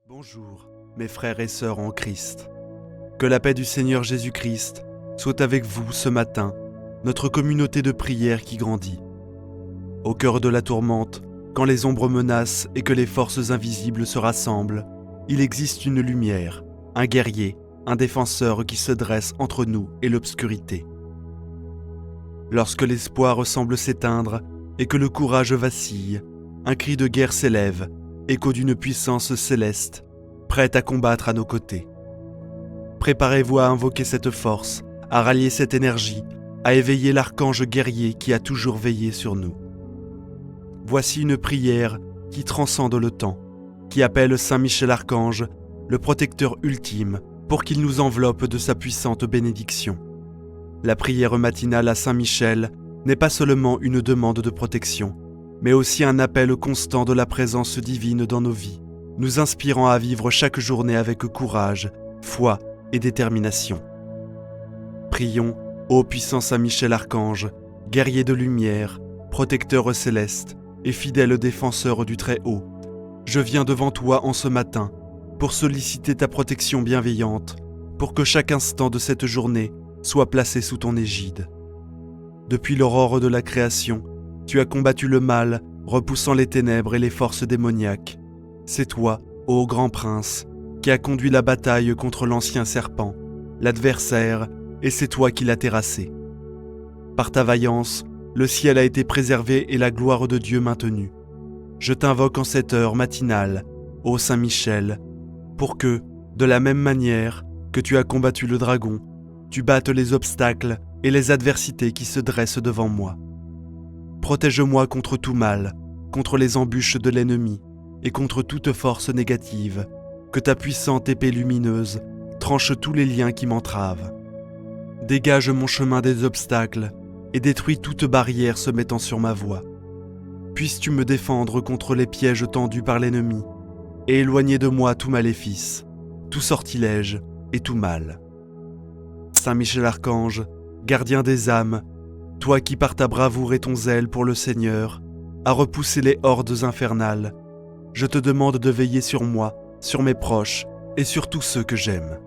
Bonjour, mes frères et sœurs en Christ. Que la paix du Seigneur Jésus-Christ soit avec vous ce matin, notre communauté de prière qui grandit. Au cœur de la tourmente, quand les ombres menacent et que les forces invisibles se rassemblent, il existe une lumière, un guerrier, un défenseur qui se dresse entre nous et l'obscurité. Lorsque l'espoir semble s'éteindre et que le courage vacille, un cri de guerre s'élève, écho d'une puissance céleste, prête à combattre à nos côtés. Préparez-vous à invoquer cette force, à rallier cette énergie, à éveiller l'archange guerrier qui a toujours veillé sur nous. Voici une prière qui transcende le temps, qui appelle Saint Michel Archange, le protecteur ultime, pour qu'il nous enveloppe de sa puissante bénédiction. La prière matinale à Saint Michel n'est pas seulement une demande de protection, mais aussi un appel constant de la présence divine dans nos vies, nous inspirant à vivre chaque journée avec courage, foi et détermination. Prions, ô puissant Saint Michel Archange, guerrier de lumière, protecteur céleste et fidèle défenseur du Très-Haut. Je viens devant toi en ce matin pour solliciter ta protection bienveillante, pour que chaque instant de cette journée soit placé sous ton égide. Depuis l'aurore de la création, tu as combattu le mal, repoussant les ténèbres et les forces démoniaques. C'est toi, ô grand prince, qui as conduit la bataille contre l'ancien serpent, l'adversaire, et c'est toi qui l'as terrassé. Par ta vaillance, le ciel a été préservé et la gloire de Dieu maintenue. Je t'invoque en cette heure matinale, ô Saint Michel, pour que, de la même manière que tu as combattu le dragon, tu battes les obstacles et les adversités qui se dressent devant moi. Protège-moi contre tout mal, contre les embûches de l'ennemi et contre toute force négative, que ta puissante épée lumineuse tranche tous les liens qui m'entravent. Dégage mon chemin des obstacles et détruis toute barrière se mettant sur ma voie. Puisses-tu me défendre contre les pièges tendus par l'ennemi et éloigner de moi tout maléfice, tout sortilège et tout mal. Saint Michel Archange, gardien des âmes, toi qui par ta bravoure et ton zèle pour le Seigneur as repoussé les hordes infernales, je te demande de veiller sur moi, sur mes proches et sur tous ceux que j'aime.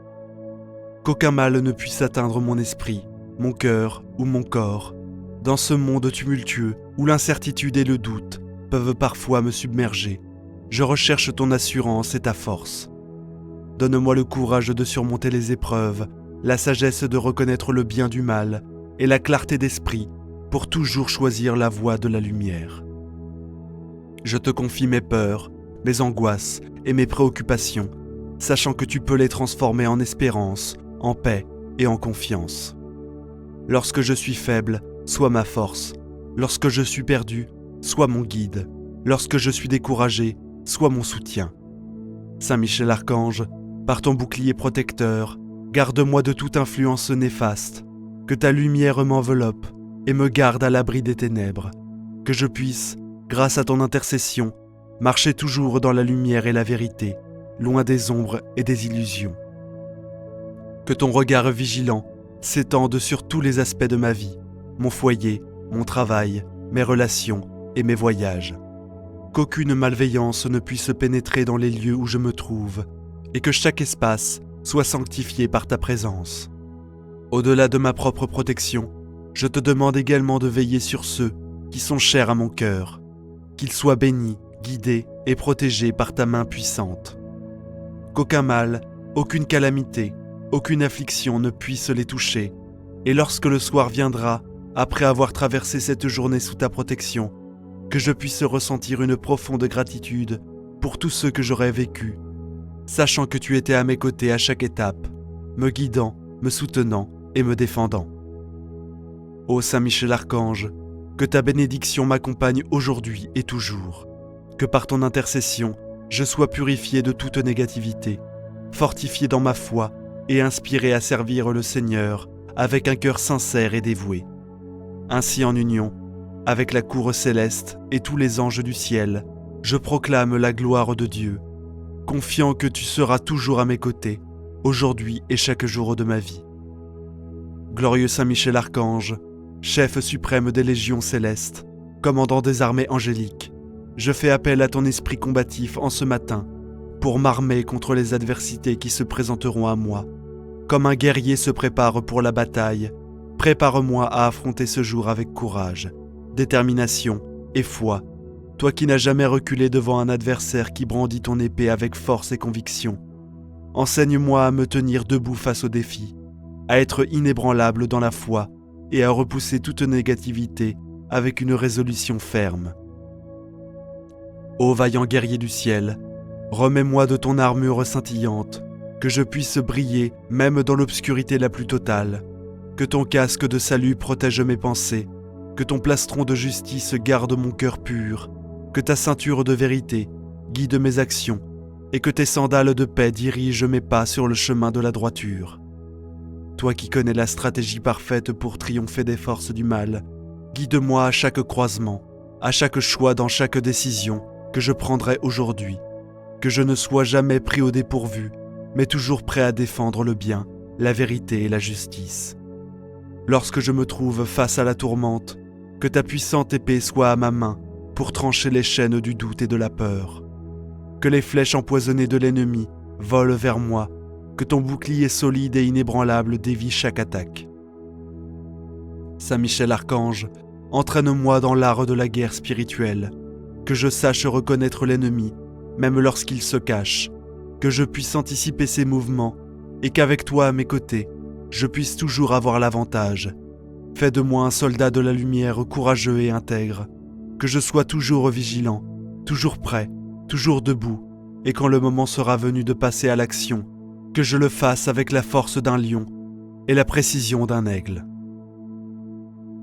Qu'aucun mal ne puisse atteindre mon esprit, mon cœur ou mon corps, dans ce monde tumultueux où l'incertitude et le doute peuvent parfois me submerger. Je recherche ton assurance et ta force. Donne-moi le courage de surmonter les épreuves, la sagesse de reconnaître le bien du mal et la clarté d'esprit pour toujours choisir la voie de la lumière. Je te confie mes peurs, mes angoisses et mes préoccupations, sachant que tu peux les transformer en espérance, en paix et en confiance. Lorsque je suis faible, sois ma force. Lorsque je suis perdu, sois mon guide. Lorsque je suis découragé, sois mon soutien. Saint Michel Archange, par ton bouclier protecteur, garde-moi de toute influence néfaste. Que ta lumière m'enveloppe et me garde à l'abri des ténèbres. Que je puisse, grâce à ton intercession, marcher toujours dans la lumière et la vérité, loin des ombres et des illusions. Que ton regard vigilant s'étende sur tous les aspects de ma vie, mon foyer, mon travail, mes relations et mes voyages. Qu'aucune malveillance ne puisse pénétrer dans les lieux où je me trouve, et que chaque espace soit sanctifié par ta présence. Au-delà de ma propre protection, je te demande également de veiller sur ceux qui sont chers à mon cœur, qu'ils soient bénis, guidés et protégés par ta main puissante. Qu'aucun mal, aucune calamité, aucune affliction ne puisse les toucher, et lorsque le soir viendra, après avoir traversé cette journée sous ta protection, que je puisse ressentir une profonde gratitude pour tout ce que j'aurais vécu, sachant que tu étais à mes côtés à chaque étape, me guidant, me soutenant et me défendant. Ô Saint Michel Archange, que ta bénédiction m'accompagne aujourd'hui et toujours, que par ton intercession, je sois purifié de toute négativité, fortifié dans ma foi et inspiré à servir le Seigneur avec un cœur sincère et dévoué. Ainsi en union, avec la cour céleste et tous les anges du ciel, je proclame la gloire de Dieu, confiant que tu seras toujours à mes côtés, aujourd'hui et chaque jour de ma vie. Glorieux Saint Michel Archange, chef suprême des légions célestes, commandant des armées angéliques, je fais appel à ton esprit combatif en ce matin pour m'armer contre les adversités qui se présenteront à moi. Comme un guerrier se prépare pour la bataille, prépare-moi à affronter ce jour avec courage, détermination et foi, toi qui n'as jamais reculé devant un adversaire qui brandit ton épée avec force et conviction. Enseigne-moi à me tenir debout face aux défis, à être inébranlable dans la foi et à repousser toute négativité avec une résolution ferme. Ô vaillant guerrier du ciel, remets-moi de ton armure scintillante, que je puisse briller même dans l'obscurité la plus totale, que ton casque de salut protège mes pensées, que ton plastron de justice garde mon cœur pur, que ta ceinture de vérité guide mes actions, et que tes sandales de paix dirigent mes pas sur le chemin de la droiture. Toi qui connais la stratégie parfaite pour triompher des forces du mal, guide-moi à chaque croisement, à chaque choix dans chaque décision que je prendrai aujourd'hui, que je ne sois jamais pris au dépourvu, mais toujours prêt à défendre le bien, la vérité et la justice. Lorsque je me trouve face à la tourmente, que ta puissante épée soit à ma main pour trancher les chaînes du doute et de la peur. Que les flèches empoisonnées de l'ennemi volent vers moi, que ton bouclier solide et inébranlable dévie chaque attaque. Saint Michel Archange, entraîne-moi dans l'art de la guerre spirituelle, que je sache reconnaître l'ennemi, même lorsqu'il se cache, que je puisse anticiper ses mouvements, et qu'avec toi à mes côtés, je puisse toujours avoir l'avantage. Fais de moi un soldat de la lumière courageux et intègre, que je sois toujours vigilant, toujours prêt, toujours debout, et quand le moment sera venu de passer à l'action, que je le fasse avec la force d'un lion et la précision d'un aigle.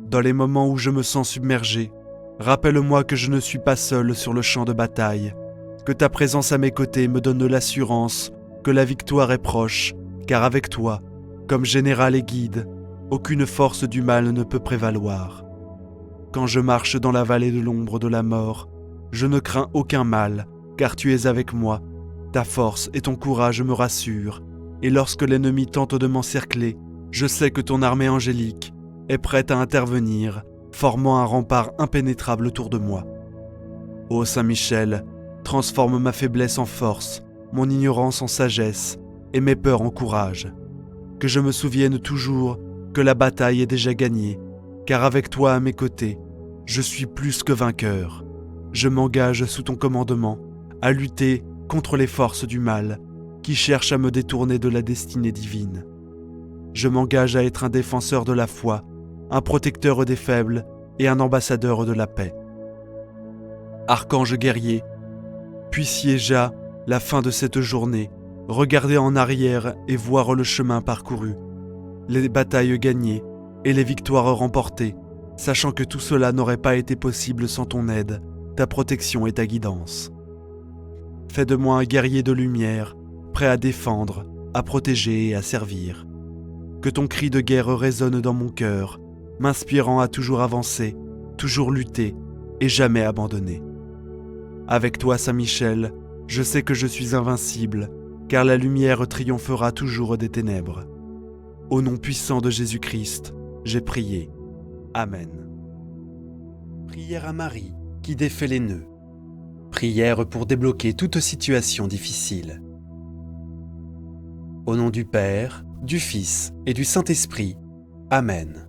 Dans les moments où je me sens submergé, rappelle-moi que je ne suis pas seul sur le champ de bataille, que ta présence à mes côtés me donne l'assurance que la victoire est proche, car avec toi, comme général et guide, aucune force du mal ne peut prévaloir. Quand je marche dans la vallée de l'ombre de la mort, je ne crains aucun mal, car tu es avec moi, ta force et ton courage me rassurent, et lorsque l'ennemi tente de m'encercler, je sais que ton armée angélique est prête à intervenir, formant un rempart impénétrable autour de moi. Ô Saint Michel, transforme ma faiblesse en force, mon ignorance en sagesse, et mes peurs en courage. Que je me souvienne toujours que la bataille est déjà gagnée, car avec toi à mes côtés, je suis plus que vainqueur. Je m'engage sous ton commandement à lutter contre les forces du mal qui cherchent à me détourner de la destinée divine. Je m'engage à être un défenseur de la foi, un protecteur des faibles et un ambassadeur de la paix. Archange guerrier, puissiez-je, la fin de cette journée, regarder en arrière et voir le chemin parcouru, les batailles gagnées et les victoires remportées, sachant que tout cela n'aurait pas été possible sans ton aide, ta protection et ta guidance. Fais de moi un guerrier de lumière, prêt à défendre, à protéger et à servir. Que ton cri de guerre résonne dans mon cœur, m'inspirant à toujours avancer, toujours lutter et jamais abandonner. Avec toi, Saint Michel, je sais que je suis invincible, car la lumière triomphera toujours des ténèbres. Au nom puissant de Jésus-Christ, j'ai prié. Amen. Prière à Marie, qui défait les nœuds. Prière pour débloquer toute situation difficile. Au nom du Père, du Fils et du Saint-Esprit. Amen.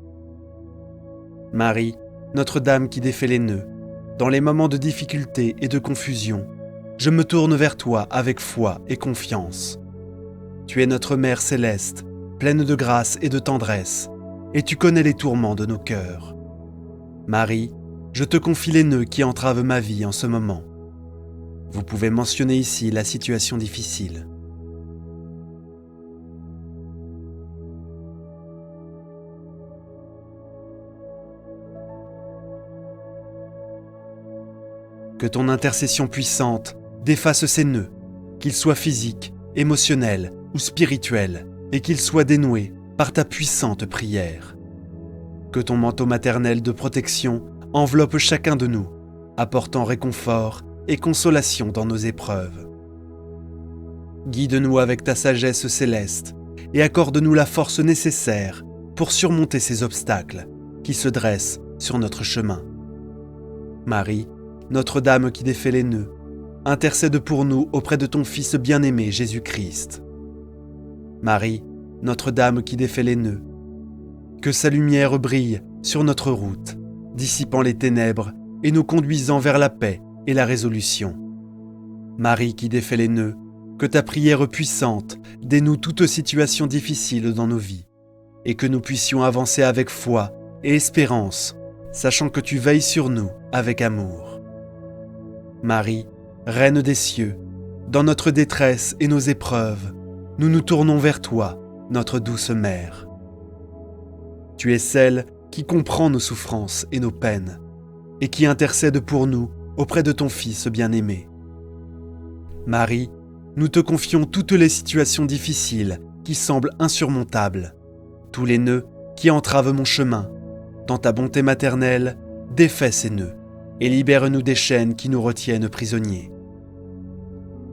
Marie, Notre-Dame qui défait les nœuds, dans les moments de difficulté et de confusion, je me tourne vers toi avec foi et confiance. Tu es notre Mère céleste, pleine de grâce et de tendresse, et tu connais les tourments de nos cœurs. Marie, je te confie les nœuds qui entravent ma vie en ce moment. Vous pouvez mentionner ici la situation difficile. Que ton intercession puissante défasse ces nœuds, qu'ils soient physiques, émotionnels ou spirituels, et qu'ils soient dénoués par ta puissante prière. Que ton manteau maternel de protection enveloppe chacun de nous, apportant réconfort et consolation dans nos épreuves. Guide-nous avec ta sagesse céleste et accorde-nous la force nécessaire pour surmonter ces obstacles qui se dressent sur notre chemin. Marie, Notre-Dame qui défait les nœuds, intercède pour nous auprès de ton Fils bien-aimé Jésus-Christ. Marie, Notre-Dame qui défait les nœuds, que sa lumière brille sur notre route, dissipant les ténèbres et nous conduisant vers la paix et la résolution. Marie qui défait les nœuds, que ta prière puissante dénoue toute situation difficile dans nos vies, et que nous puissions avancer avec foi et espérance, sachant que tu veilles sur nous avec amour. Marie, Reine des cieux, dans notre détresse et nos épreuves, nous nous tournons vers toi, notre douce mère. Tu es celle qui comprend nos souffrances et nos peines, et qui intercède pour nous auprès de ton Fils bien-aimé. Marie, nous te confions toutes les situations difficiles qui semblent insurmontables, tous les nœuds qui entravent mon chemin. Dans ta bonté maternelle, défais ces nœuds et libère-nous des chaînes qui nous retiennent prisonniers.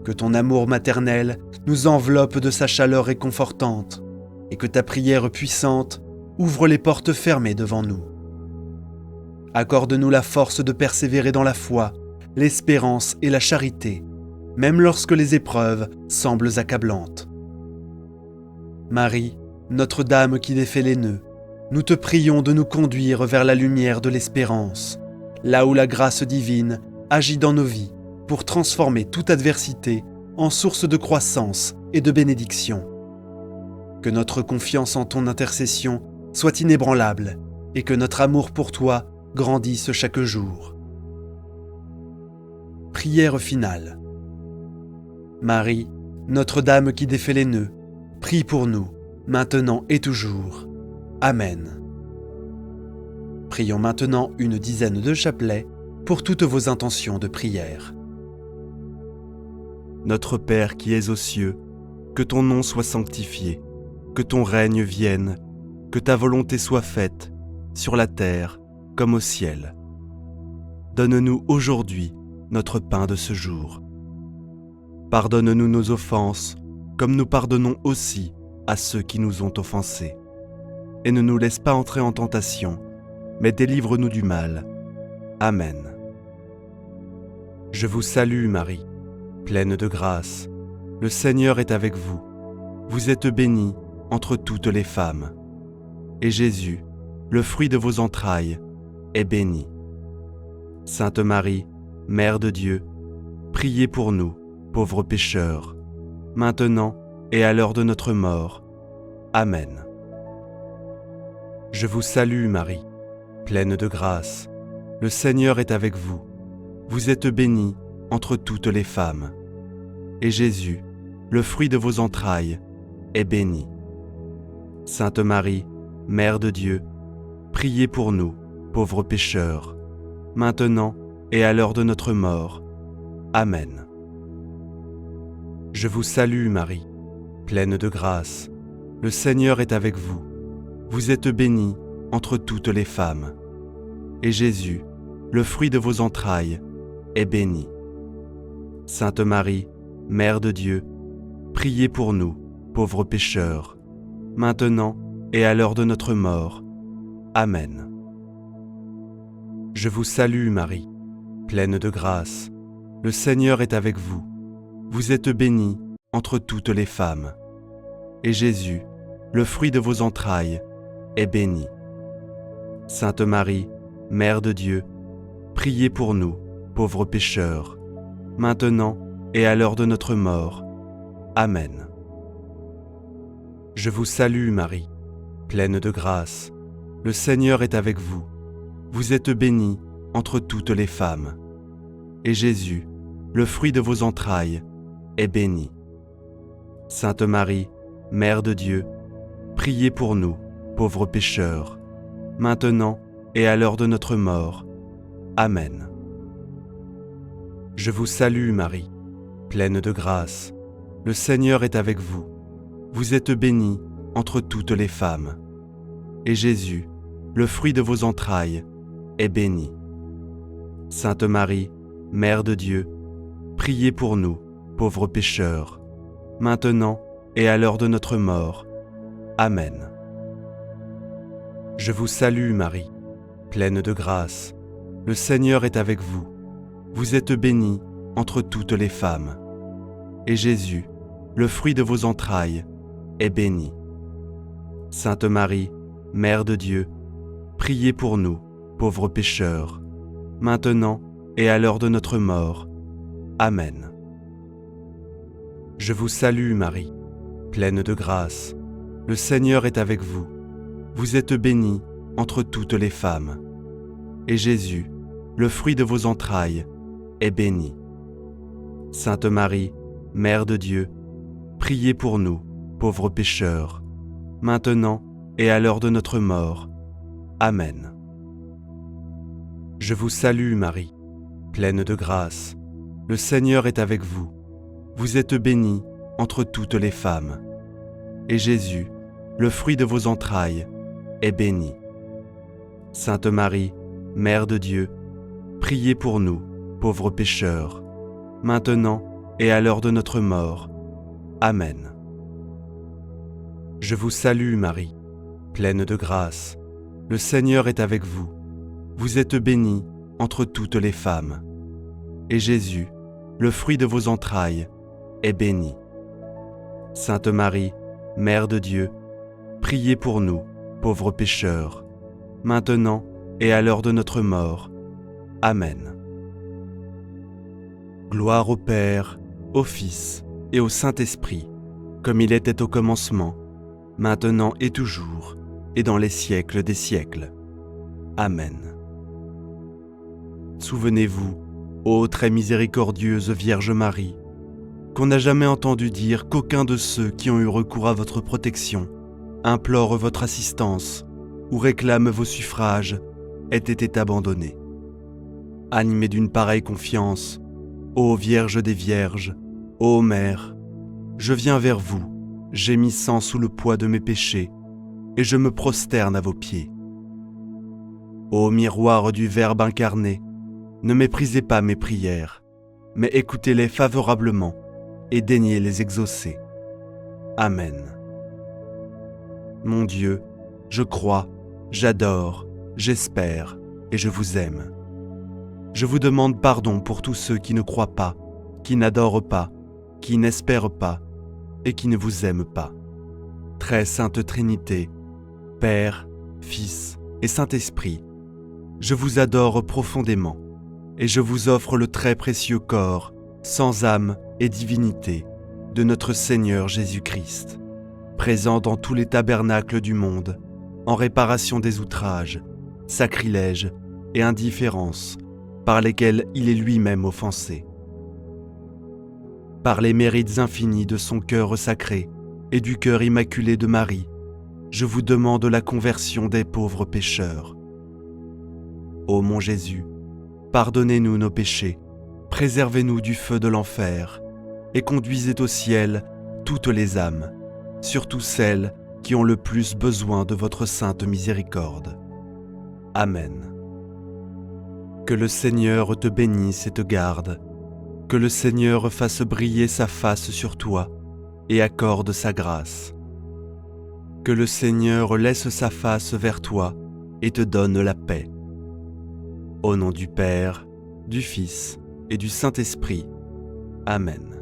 Que ton amour maternel nous enveloppe de sa chaleur réconfortante et que ta prière puissante ouvre les portes fermées devant nous. Accorde-nous la force de persévérer dans la foi, l'espérance et la charité, même lorsque les épreuves semblent accablantes. Marie, Notre-Dame qui défait les nœuds, nous te prions de nous conduire vers la lumière de l'espérance, là où la grâce divine agit dans nos vies pour transformer toute adversité en source de croissance et de bénédiction. Que notre confiance en ton intercession soit inébranlable et que notre amour pour toi grandisse chaque jour. Prière finale. Marie, Notre-Dame qui défait les nœuds, prie pour nous, maintenant et toujours. Amen. Prions maintenant une dizaine de chapelets pour toutes vos intentions de prière. Notre Père qui es aux cieux, que ton nom soit sanctifié, que ton règne vienne, que ta volonté soit faite, sur la terre comme au ciel. Donne-nous aujourd'hui notre pain de ce jour. Pardonne-nous nos offenses, comme nous pardonnons aussi à ceux qui nous ont offensés. Et ne nous laisse pas entrer en tentation, mais délivre-nous du mal. Amen. Je vous salue Marie, pleine de grâce. Le Seigneur est avec vous. Vous êtes bénie entre toutes les femmes. Et Jésus, le fruit de vos entrailles, est béni. Sainte Marie, Mère de Dieu, priez pour nous, pauvres pécheurs, maintenant et à l'heure de notre mort. Amen. Je vous salue Marie, pleine de grâce. Le Seigneur est avec vous. Vous êtes bénie entre toutes les femmes. Et Jésus, le fruit de vos entrailles, est béni. Sainte Marie, Mère de Dieu, priez pour nous, pauvres pécheurs, maintenant et à l'heure de notre mort. Amen. Je vous salue Marie, pleine de grâce. Le Seigneur est avec vous. Vous êtes bénie entre toutes les femmes. Et Jésus, le fruit de vos entrailles, est béni. Sainte Marie, Mère de Dieu, priez pour nous, pauvres pécheurs, maintenant et à l'heure de notre mort. Amen. Je vous salue Marie, pleine de grâce. Le Seigneur est avec vous. Vous êtes bénie entre toutes les femmes. Et Jésus, le fruit de vos entrailles, est béni. Sainte Marie, Mère de Dieu, priez pour nous, pauvres pécheurs, maintenant et à l'heure de notre mort. Amen. Je vous salue Marie, pleine de grâce. Le Seigneur est avec vous. Vous êtes bénie entre toutes les femmes. Et Jésus, le fruit de vos entrailles, est béni. Sainte Marie, Mère de Dieu, priez pour nous, pauvres pécheurs, maintenant et à l'heure de notre mort. Amen. Je vous salue Marie, pleine de grâce. Le Seigneur est avec vous. Vous êtes bénie entre toutes les femmes. Et Jésus, le fruit de vos entrailles, est béni. Sainte Marie, Mère de Dieu, priez pour nous, pauvres pécheurs, maintenant et à l'heure de notre mort. Amen. Je vous salue Marie, pleine de grâce. Le Seigneur est avec vous. Vous êtes bénie entre toutes les femmes. Et Jésus, le fruit de vos entrailles, est béni. Sainte Marie, Mère de Dieu, priez pour nous, pauvres pécheurs, maintenant et à l'heure de notre mort. Amen. Je vous salue Marie, pleine de grâce. Le Seigneur est avec vous. Vous êtes bénie entre toutes les femmes. Et Jésus, le fruit de vos entrailles, est béni. Sainte Marie, Mère de Dieu, priez pour nous, pauvres pécheurs, maintenant et à l'heure de notre mort. Amen. Je vous salue Marie, pleine de grâce. Le Seigneur est avec vous. Vous êtes bénie entre toutes les femmes. Et Jésus, le fruit de vos entrailles, est béni. Sainte Marie, Mère de Dieu, priez pour nous, pauvres pécheurs, maintenant et à l'heure de notre mort. Amen. Je vous salue Marie, pleine de grâce. Le Seigneur est avec vous. Vous êtes bénie entre toutes les femmes. Et Jésus, le fruit de vos entrailles, est béni. Sainte Marie, Mère de Dieu, priez pour nous, pauvres pécheurs, maintenant et à l'heure de notre mort. Amen. Gloire au Père, au Fils et au Saint-Esprit, comme il était au commencement, maintenant et toujours, et dans les siècles des siècles. Amen. Souvenez-vous, ô très miséricordieuse Vierge Marie, qu'on n'a jamais entendu dire qu'aucun de ceux qui ont eu recours à votre protection, implore votre assistance ou réclame vos suffrages, ait été abandonné. Animé d'une pareille confiance, ô Vierge des Vierges, ô Mère, je viens vers vous, gémissant sous le poids de mes péchés, et je me prosterne à vos pieds. Ô miroir du Verbe incarné, ne méprisez pas mes prières, mais écoutez-les favorablement et daignez les exaucer. Amen. Mon Dieu, je crois, j'adore, j'espère et je vous aime. Je vous demande pardon pour tous ceux qui ne croient pas, qui n'adorent pas, qui n'espèrent pas et qui ne vous aiment pas. Très sainte Trinité, Père, Fils et Saint-Esprit, je vous adore profondément et je vous offre le très précieux corps, sans âme et divinité, de notre Seigneur Jésus-Christ, présent dans tous les tabernacles du monde, en réparation des outrages, sacrilèges et indifférences par lesquels il est lui-même offensé. Par les mérites infinis de son cœur sacré et du cœur immaculé de Marie, je vous demande la conversion des pauvres pécheurs. Ô mon Jésus, pardonnez-nous nos péchés, préservez-nous du feu de l'enfer et conduisez au ciel toutes les âmes, surtout celles qui ont le plus besoin de votre sainte miséricorde. Amen. Que le Seigneur te bénisse et te garde, que le Seigneur fasse briller sa face sur toi et accorde sa grâce. Que le Seigneur laisse sa face vers toi et te donne la paix. Au nom du Père, du Fils et du Saint-Esprit. Amen.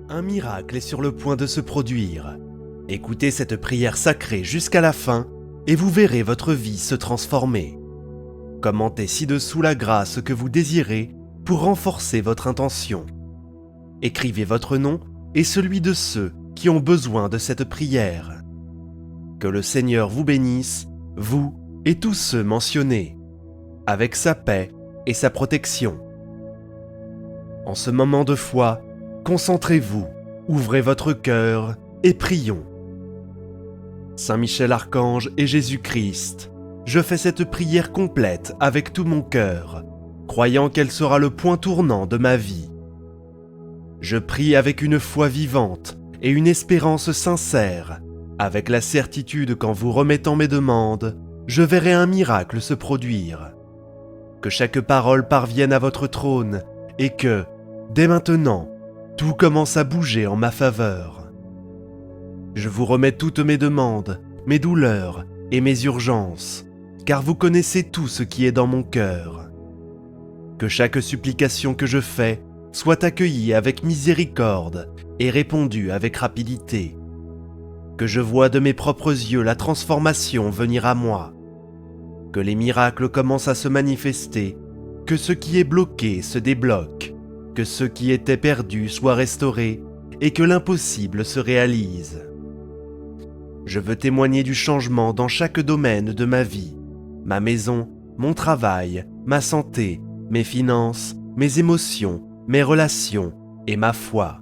Un miracle est sur le point de se produire. Écoutez cette prière sacrée jusqu'à la fin et vous verrez votre vie se transformer. Commentez ci-dessous la grâce que vous désirez pour renforcer votre intention. Écrivez votre nom et celui de ceux qui ont besoin de cette prière. Que le Seigneur vous bénisse, vous et tous ceux mentionnés, avec sa paix et sa protection. En ce moment de foi, concentrez-vous, ouvrez votre cœur et prions. Saint Michel Archange et Jésus-Christ, je fais cette prière complète avec tout mon cœur, croyant qu'elle sera le point tournant de ma vie. Je prie avec une foi vivante et une espérance sincère, avec la certitude qu'en vous remettant mes demandes, je verrai un miracle se produire. Que chaque parole parvienne à votre trône et que, dès maintenant, tout commence à bouger en ma faveur. Je vous remets toutes mes demandes, mes douleurs et mes urgences, car vous connaissez tout ce qui est dans mon cœur. Que chaque supplication que je fais soit accueillie avec miséricorde et répondue avec rapidité. Que je vois de mes propres yeux la transformation venir à moi. Que les miracles commencent à se manifester, que ce qui est bloqué se débloque, que ce qui était perdu soit restauré et que l'impossible se réalise. Je veux témoigner du changement dans chaque domaine de ma vie, ma maison, mon travail, ma santé, mes finances, mes émotions, mes relations et ma foi.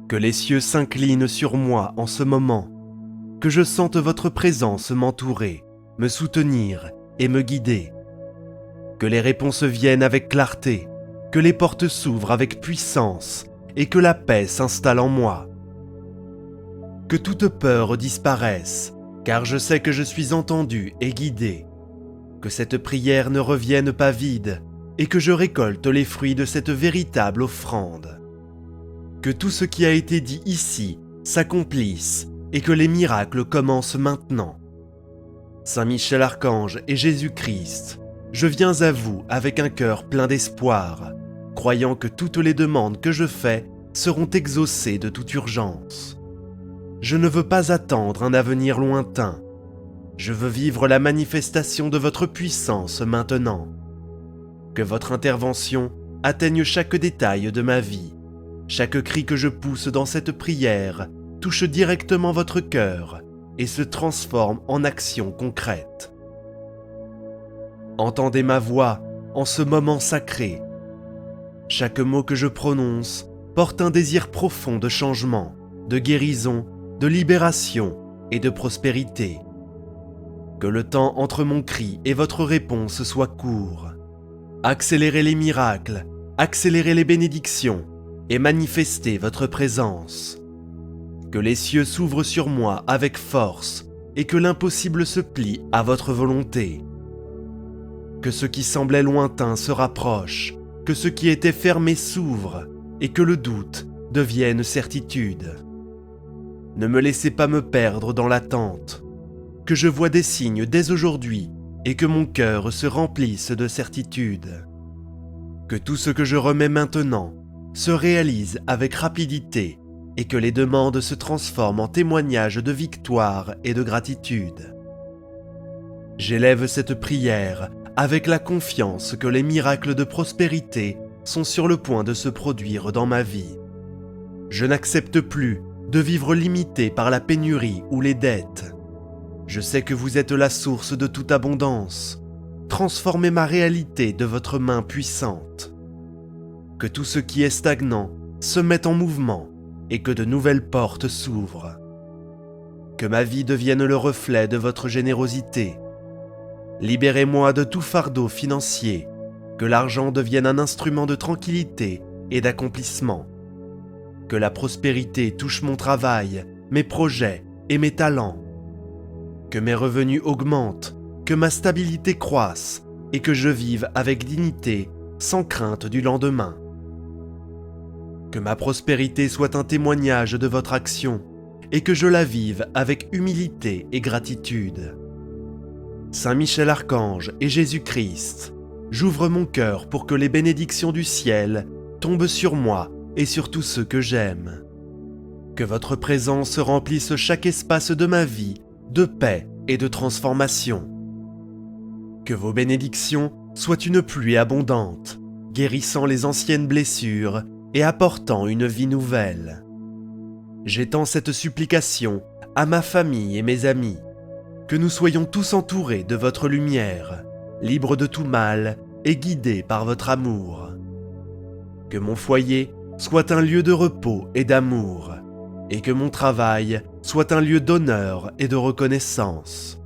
Que les cieux s'inclinent sur moi en ce moment, que je sente votre présence m'entourer, me soutenir et me guider. Que les réponses viennent avec clarté, que les portes s'ouvrent avec puissance et que la paix s'installe en moi. Que toute peur disparaisse, car je sais que je suis entendu et guidé. Que cette prière ne revienne pas vide et que je récolte les fruits de cette véritable offrande. Que tout ce qui a été dit ici s'accomplisse et que les miracles commencent maintenant. Saint Michel Archange et Jésus-Christ, je viens à vous avec un cœur plein d'espoir, croyant que toutes les demandes que je fais seront exaucées de toute urgence. Je ne veux pas attendre un avenir lointain. Je veux vivre la manifestation de votre puissance maintenant. Que votre intervention atteigne chaque détail de ma vie. Chaque cri que je pousse dans cette prière touche directement votre cœur et se transforme en action concrète. Entendez ma voix en ce moment sacré. Chaque mot que je prononce porte un désir profond de changement, de guérison, de libération et de prospérité. Que le temps entre mon cri et votre réponse soit court. Accélérez les miracles, accélérez les bénédictions et manifestez votre présence. Que les cieux s'ouvrent sur moi avec force et que l'impossible se plie à votre volonté. Que ce qui semblait lointain se rapproche, que ce qui était fermé s'ouvre et que le doute devienne certitude. Ne me laissez pas me perdre dans l'attente, que je vois des signes dès aujourd'hui et que mon cœur se remplisse de certitude. Que tout ce que je remets maintenant se réalise avec rapidité et que les demandes se transforment en témoignages de victoire et de gratitude. J'élève cette prière avec la confiance que les miracles de prospérité sont sur le point de se produire dans ma vie. Je n'accepte plus de vivre limité par la pénurie ou les dettes. Je sais que vous êtes la source de toute abondance. Transformez ma réalité de votre main puissante. Que tout ce qui est stagnant se mette en mouvement et que de nouvelles portes s'ouvrent. Que ma vie devienne le reflet de votre générosité. Libérez-moi de tout fardeau financier, que l'argent devienne un instrument de tranquillité et d'accomplissement. Que la prospérité touche mon travail, mes projets et mes talents. Que mes revenus augmentent, que ma stabilité croisse et que je vive avec dignité, sans crainte du lendemain. Que ma prospérité soit un témoignage de votre action et que je la vive avec humilité et gratitude. Saint Michel Archange et Jésus-Christ, j'ouvre mon cœur pour que les bénédictions du ciel tombent sur moi et sur tous ceux que j'aime. Que votre présence remplisse chaque espace de ma vie de paix et de transformation. Que vos bénédictions soient une pluie abondante, guérissant les anciennes blessures et apportant une vie nouvelle. J'étends cette supplication à ma famille et mes amis, que nous soyons tous entourés de votre lumière, libres de tout mal et guidés par votre amour. Que mon foyer soit un lieu de repos et d'amour, et que mon travail soit un lieu d'honneur et de reconnaissance.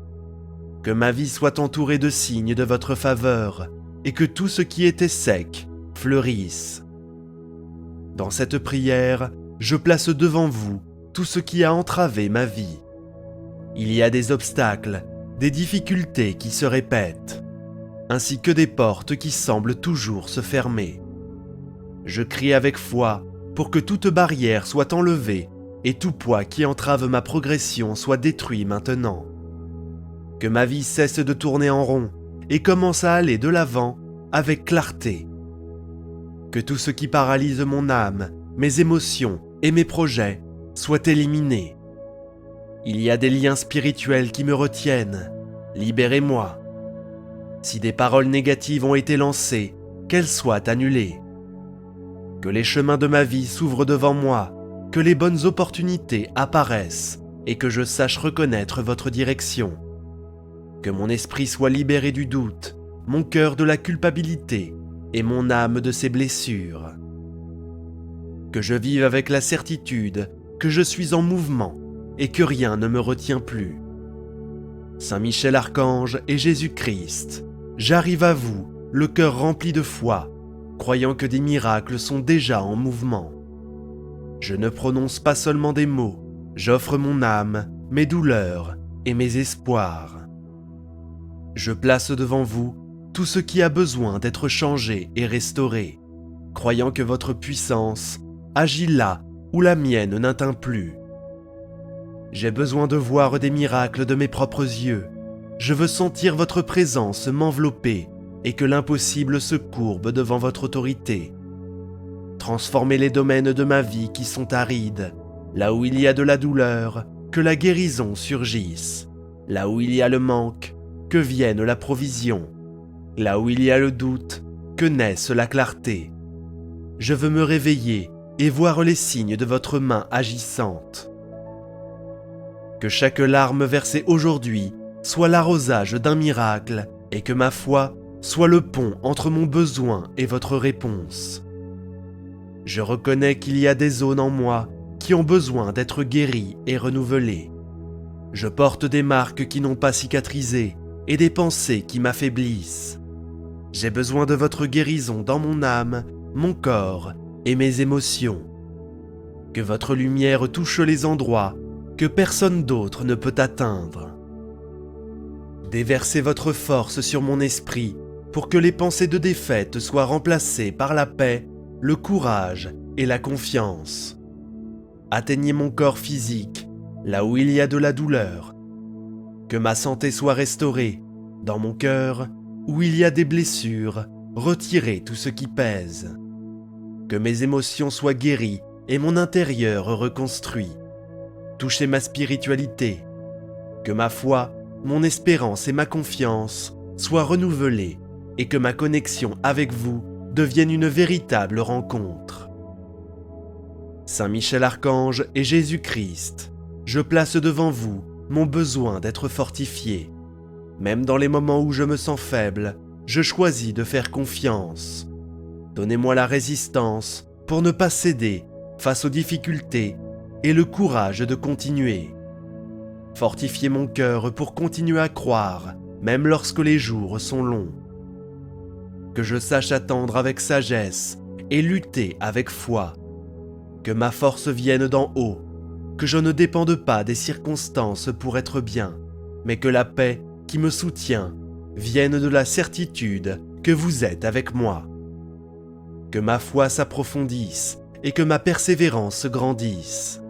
Que ma vie soit entourée de signes de votre faveur, et que tout ce qui était sec fleurisse. Dans cette prière, je place devant vous tout ce qui a entravé ma vie. Il y a des obstacles, des difficultés qui se répètent, ainsi que des portes qui semblent toujours se fermer. Je crie avec foi pour que toute barrière soit enlevée et tout poids qui entrave ma progression soit détruit maintenant. Que ma vie cesse de tourner en rond et commence à aller de l'avant avec clarté. Que tout ce qui paralyse mon âme, mes émotions et mes projets soit éliminé. Il y a des liens spirituels qui me retiennent. Libérez-moi. Si des paroles négatives ont été lancées, qu'elles soient annulées. Que les chemins de ma vie s'ouvrent devant moi, que les bonnes opportunités apparaissent et que je sache reconnaître votre direction. Que mon esprit soit libéré du doute, mon cœur de la culpabilité et mon âme de ses blessures. Que je vive avec la certitude que je suis en mouvement et que rien ne me retient plus. Saint Michel Archange et Jésus-Christ, j'arrive à vous, le cœur rempli de foi, croyant que des miracles sont déjà en mouvement. Je ne prononce pas seulement des mots, j'offre mon âme, mes douleurs et mes espoirs. Je place devant vous tout ce qui a besoin d'être changé et restauré, croyant que votre puissance agit là où la mienne n'atteint plus. J'ai besoin de voir des miracles de mes propres yeux. Je veux sentir votre présence m'envelopper et que l'impossible se courbe devant votre autorité. Transformez les domaines de ma vie qui sont arides, là où il y a de la douleur, que la guérison surgisse, là où il y a le manque, que vienne la provision, là où il y a le doute, que naisse la clarté. Je veux me réveiller et voir les signes de votre main agissante. Que chaque larme versée aujourd'hui soit l'arrosage d'un miracle et que ma foi soit le pont entre mon besoin et votre réponse. Je reconnais qu'il y a des zones en moi qui ont besoin d'être guéries et renouvelées. Je porte des marques qui n'ont pas cicatrisé et des pensées qui m'affaiblissent. J'ai besoin de votre guérison dans mon âme, mon corps et mes émotions. Que votre lumière touche les endroits que personne d'autre ne peut atteindre. Déversez votre force sur mon esprit pour que les pensées de défaite soient remplacées par la paix, le courage et la confiance. Atteignez mon corps physique, là où il y a de la douleur. Que ma santé soit restaurée, dans mon cœur, où il y a des blessures, retirez tout ce qui pèse. Que mes émotions soient guéries et mon intérieur reconstruit. Touchez ma spiritualité. Que ma foi, mon espérance et ma confiance soient renouvelées et que ma connexion avec vous devienne une véritable rencontre. Saint Michel Archange et Jésus-Christ, je place devant vous mon besoin d'être fortifié. Même dans les moments où je me sens faible, je choisis de faire confiance. Donnez-moi la résistance pour ne pas céder face aux difficultés et le courage de continuer. Fortifiez mon cœur pour continuer à croire, même lorsque les jours sont longs. Que je sache attendre avec sagesse et lutter avec foi. Que ma force vienne d'en haut, que je ne dépende pas des circonstances pour être bien, mais que la paix qui me soutient vienne de la certitude que vous êtes avec moi. Que ma foi s'approfondisse et que ma persévérance grandisse.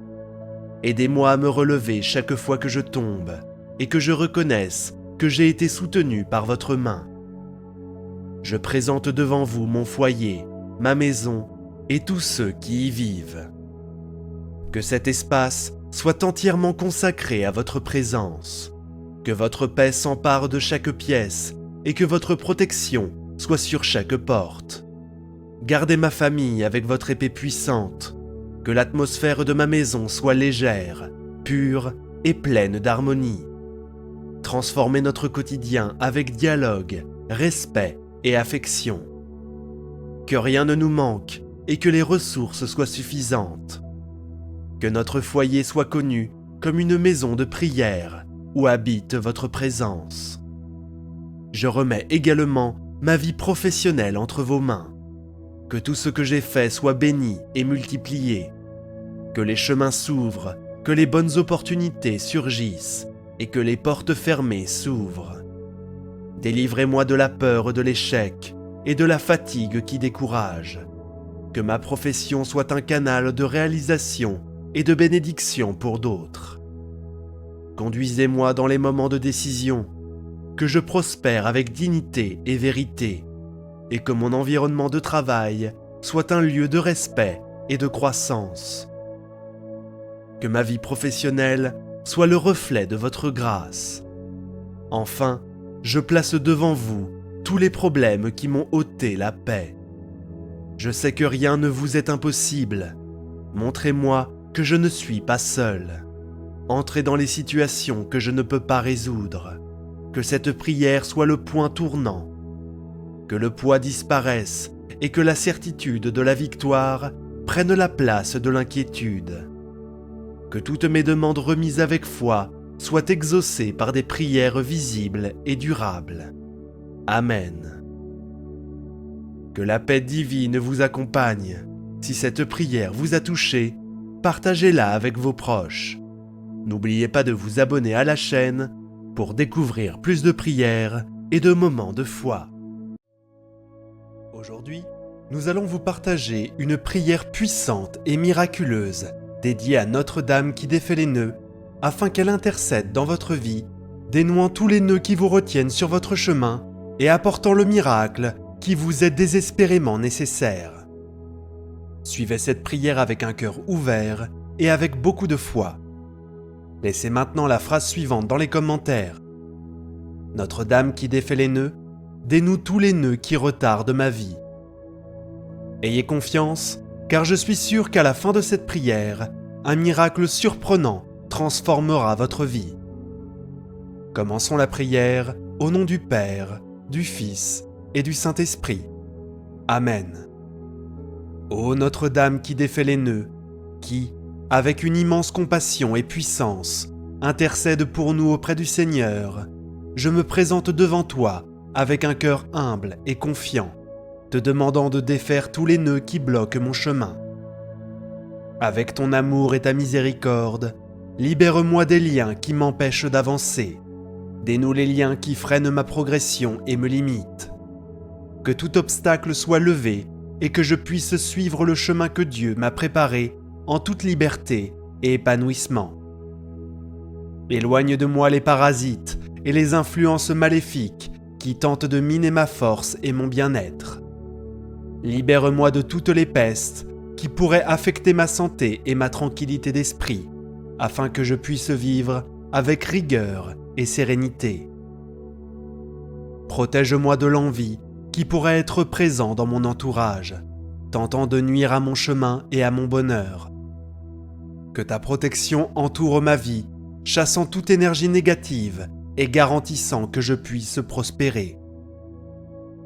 Aidez-moi à me relever chaque fois que je tombe et que je reconnaisse que j'ai été soutenu par votre main. Je présente devant vous mon foyer, ma maison et tous ceux qui y vivent. Que cet espace soit entièrement consacré à votre présence, que votre paix s'empare de chaque pièce et que votre protection soit sur chaque porte. Gardez ma famille avec votre épée puissante, que l'atmosphère de ma maison soit légère, pure et pleine d'harmonie. Transformez notre quotidien avec dialogue, respect et affection. Que rien ne nous manque et que les ressources soient suffisantes. Que notre foyer soit connu comme une maison de prière où habite votre présence. Je remets également ma vie professionnelle entre vos mains. Que tout ce que j'ai fait soit béni et multiplié. Que les chemins s'ouvrent, que les bonnes opportunités surgissent et que les portes fermées s'ouvrent. Délivrez-moi de la peur de l'échec et de la fatigue qui décourage. Que ma profession soit un canal de réalisation et de bénédiction pour d'autres. Conduisez-moi dans les moments de décision, que je prospère avec dignité et vérité. et que mon environnement de travail soit un lieu de respect et de croissance. Que ma vie professionnelle soit le reflet de votre grâce. Enfin, je place devant vous tous les problèmes qui m'ont ôté la paix. Je sais que rien ne vous est impossible. Montrez-moi que je ne suis pas seul. Entrez dans les situations que je ne peux pas résoudre. Que cette prière soit le point tournant. Que le poids disparaisse et que la certitude de la victoire prenne la place de l'inquiétude. Que toutes mes demandes remises avec foi soient exaucées par des prières visibles et durables. Amen. Que la paix divine vous accompagne. Si cette prière vous a touché, partagez-la avec vos proches. N'oubliez pas de vous abonner à la chaîne pour découvrir plus de prières et de moments de foi. Aujourd'hui, nous allons vous partager une prière puissante et miraculeuse dédiée à Notre-Dame qui défait les nœuds, afin qu'elle intercède dans votre vie, dénouant tous les nœuds qui vous retiennent sur votre chemin et apportant le miracle qui vous est désespérément nécessaire. Suivez cette prière avec un cœur ouvert et avec beaucoup de foi. Laissez maintenant la phrase suivante dans les commentaires. Notre-Dame qui défait les nœuds, dénoue tous les nœuds qui retardent ma vie. Ayez confiance, car je suis sûr qu'à la fin de cette prière, un miracle surprenant transformera votre vie. Commençons la prière au nom du Père, du Fils et du Saint-Esprit. Amen. Ô Notre-Dame qui défait les nœuds, qui, avec une immense compassion et puissance, intercède pour nous auprès du Seigneur, je me présente devant toi avec un cœur humble et confiant, te demandant de défaire tous les nœuds qui bloquent mon chemin. Avec ton amour et ta miséricorde, libère-moi des liens qui m'empêchent d'avancer. Dénoue les liens qui freinent ma progression et me limitent. Que tout obstacle soit levé et que je puisse suivre le chemin que Dieu m'a préparé en toute liberté et épanouissement. Éloigne de moi les parasites et les influences maléfiques qui tentent de miner ma force et mon bien-être. Libère-moi de toutes les pestes qui pourraient affecter ma santé et ma tranquillité d'esprit, afin que je puisse vivre avec rigueur et sérénité. Protège-moi de l'envie qui pourrait être présent dans mon entourage, tentant de nuire à mon chemin et à mon bonheur. Que ta protection entoure ma vie, chassant toute énergie négative et garantissant que je puisse prospérer.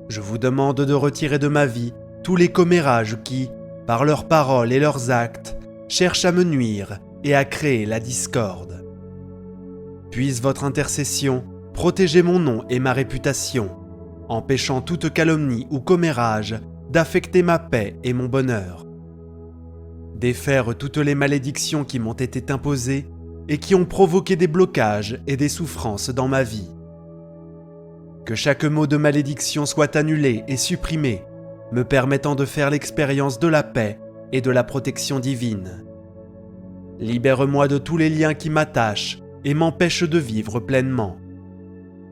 Je vous demande de retirer de ma vie tous les commérages qui, par leurs paroles et leurs actes, cherchent à me nuire et à créer la discorde. Puisse votre intercession protéger mon nom et ma réputation, empêchant toute calomnie ou commérage d'affecter ma paix et mon bonheur. Défaire toutes les malédictions qui m'ont été imposées et qui ont provoqué des blocages et des souffrances dans ma vie. Que chaque mot de malédiction soit annulé et supprimé, me permettant de faire l'expérience de la paix et de la protection divine. Libère-moi de tous les liens qui m'attachent et m'empêchent de vivre pleinement.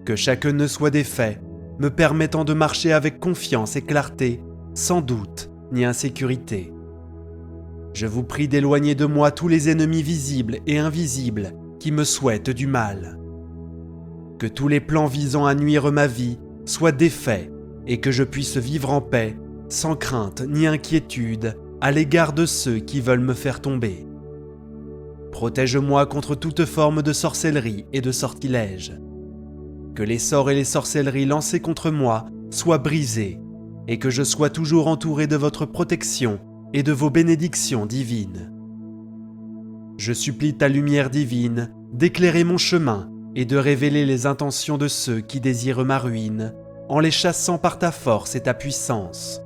Que chaque nœud soit défait, me permettant de marcher avec confiance et clarté, sans doute ni insécurité. Je vous prie d'éloigner de moi tous les ennemis visibles et invisibles qui me souhaitent du mal. Que tous les plans visant à nuire ma vie soient défaits et que je puisse vivre en paix, sans crainte ni inquiétude, à l'égard de ceux qui veulent me faire tomber. Protège-moi contre toute forme de sorcellerie et de sortilège. Que les sorts et les sorcelleries lancés contre moi soient brisés et que je sois toujours entouré de votre protection et de vos bénédictions divines. Je supplie ta lumière divine d'éclairer mon chemin et de révéler les intentions de ceux qui désirent ma ruine, en les chassant par ta force et ta puissance.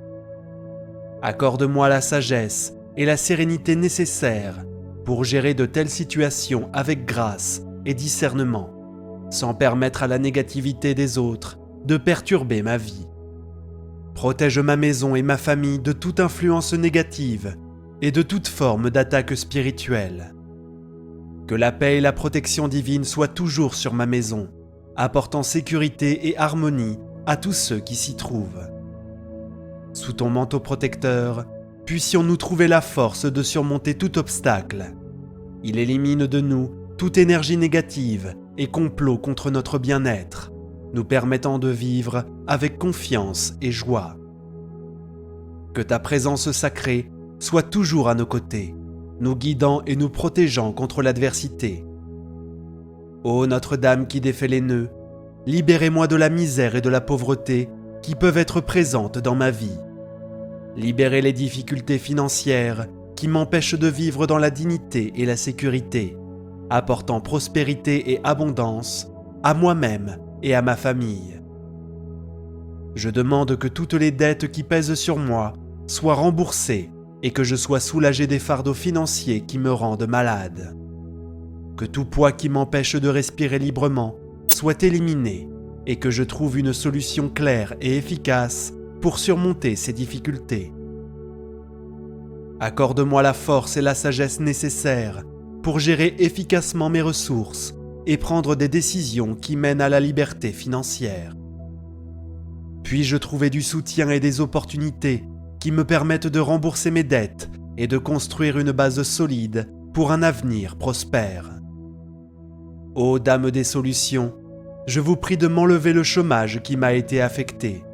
Accorde-moi la sagesse et la sérénité nécessaires pour gérer de telles situations avec grâce et discernement, sans permettre à la négativité des autres de perturber ma vie. Protège ma maison et ma famille de toute influence négative et de toute forme d'attaque spirituelle. Que la paix et la protection divine soient toujours sur ma maison, apportant sécurité et harmonie à tous ceux qui s'y trouvent. Sous ton manteau protecteur, puissions-nous trouver la force de surmonter tout obstacle. Il élimine de nous toute énergie négative et complot contre notre bien-être, nous permettant de vivre avec confiance et joie. Que ta présence sacrée soit toujours à nos côtés, nous guidant et nous protégeant contre l'adversité. Ô Notre-Dame qui défait les nœuds, libérez-moi de la misère et de la pauvreté qui peuvent être présentes dans ma vie. Libérez les difficultés financières qui m'empêchent de vivre dans la dignité et la sécurité, apportant prospérité et abondance à moi-même et à ma famille. Je demande que toutes les dettes qui pèsent sur moi soient remboursées et que je sois soulagé des fardeaux financiers qui me rendent malade. Que tout poids qui m'empêche de respirer librement soit éliminé et que je trouve une solution claire et efficace pour surmonter ces difficultés. Accorde-moi la force et la sagesse nécessaires pour gérer efficacement mes ressources et prendre des décisions qui mènent à la liberté financière. Puis-je trouver du soutien et des opportunités qui me permettent de rembourser mes dettes et de construire une base solide pour un avenir prospère. Ô Dame des solutions, je vous prie de m'enlever le chômage qui m'a été affecté.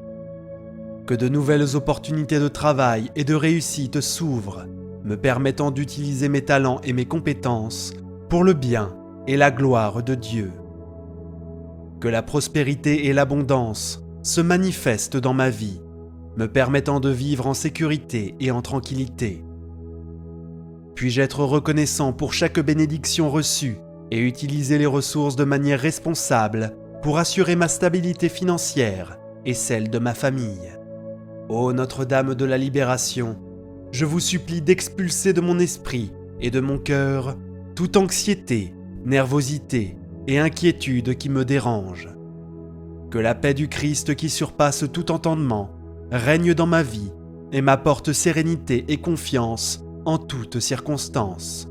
Que de nouvelles opportunités de travail et de réussite s'ouvrent, me permettant d'utiliser mes talents et mes compétences pour le bien et la gloire de Dieu. Que la prospérité et l'abondance se manifestent dans ma vie, me permettant de vivre en sécurité et en tranquillité. Puis-je être reconnaissant pour chaque bénédiction reçue et utiliser les ressources de manière responsable pour assurer ma stabilité financière et celle de ma famille. Ô Notre-Dame de la Libération, je vous supplie d'expulser de mon esprit et de mon cœur toute anxiété, nervosité et inquiétude qui me dérangent. Que la paix du Christ qui surpasse tout entendement règne dans ma vie et m'apporte sérénité et confiance en toutes circonstances.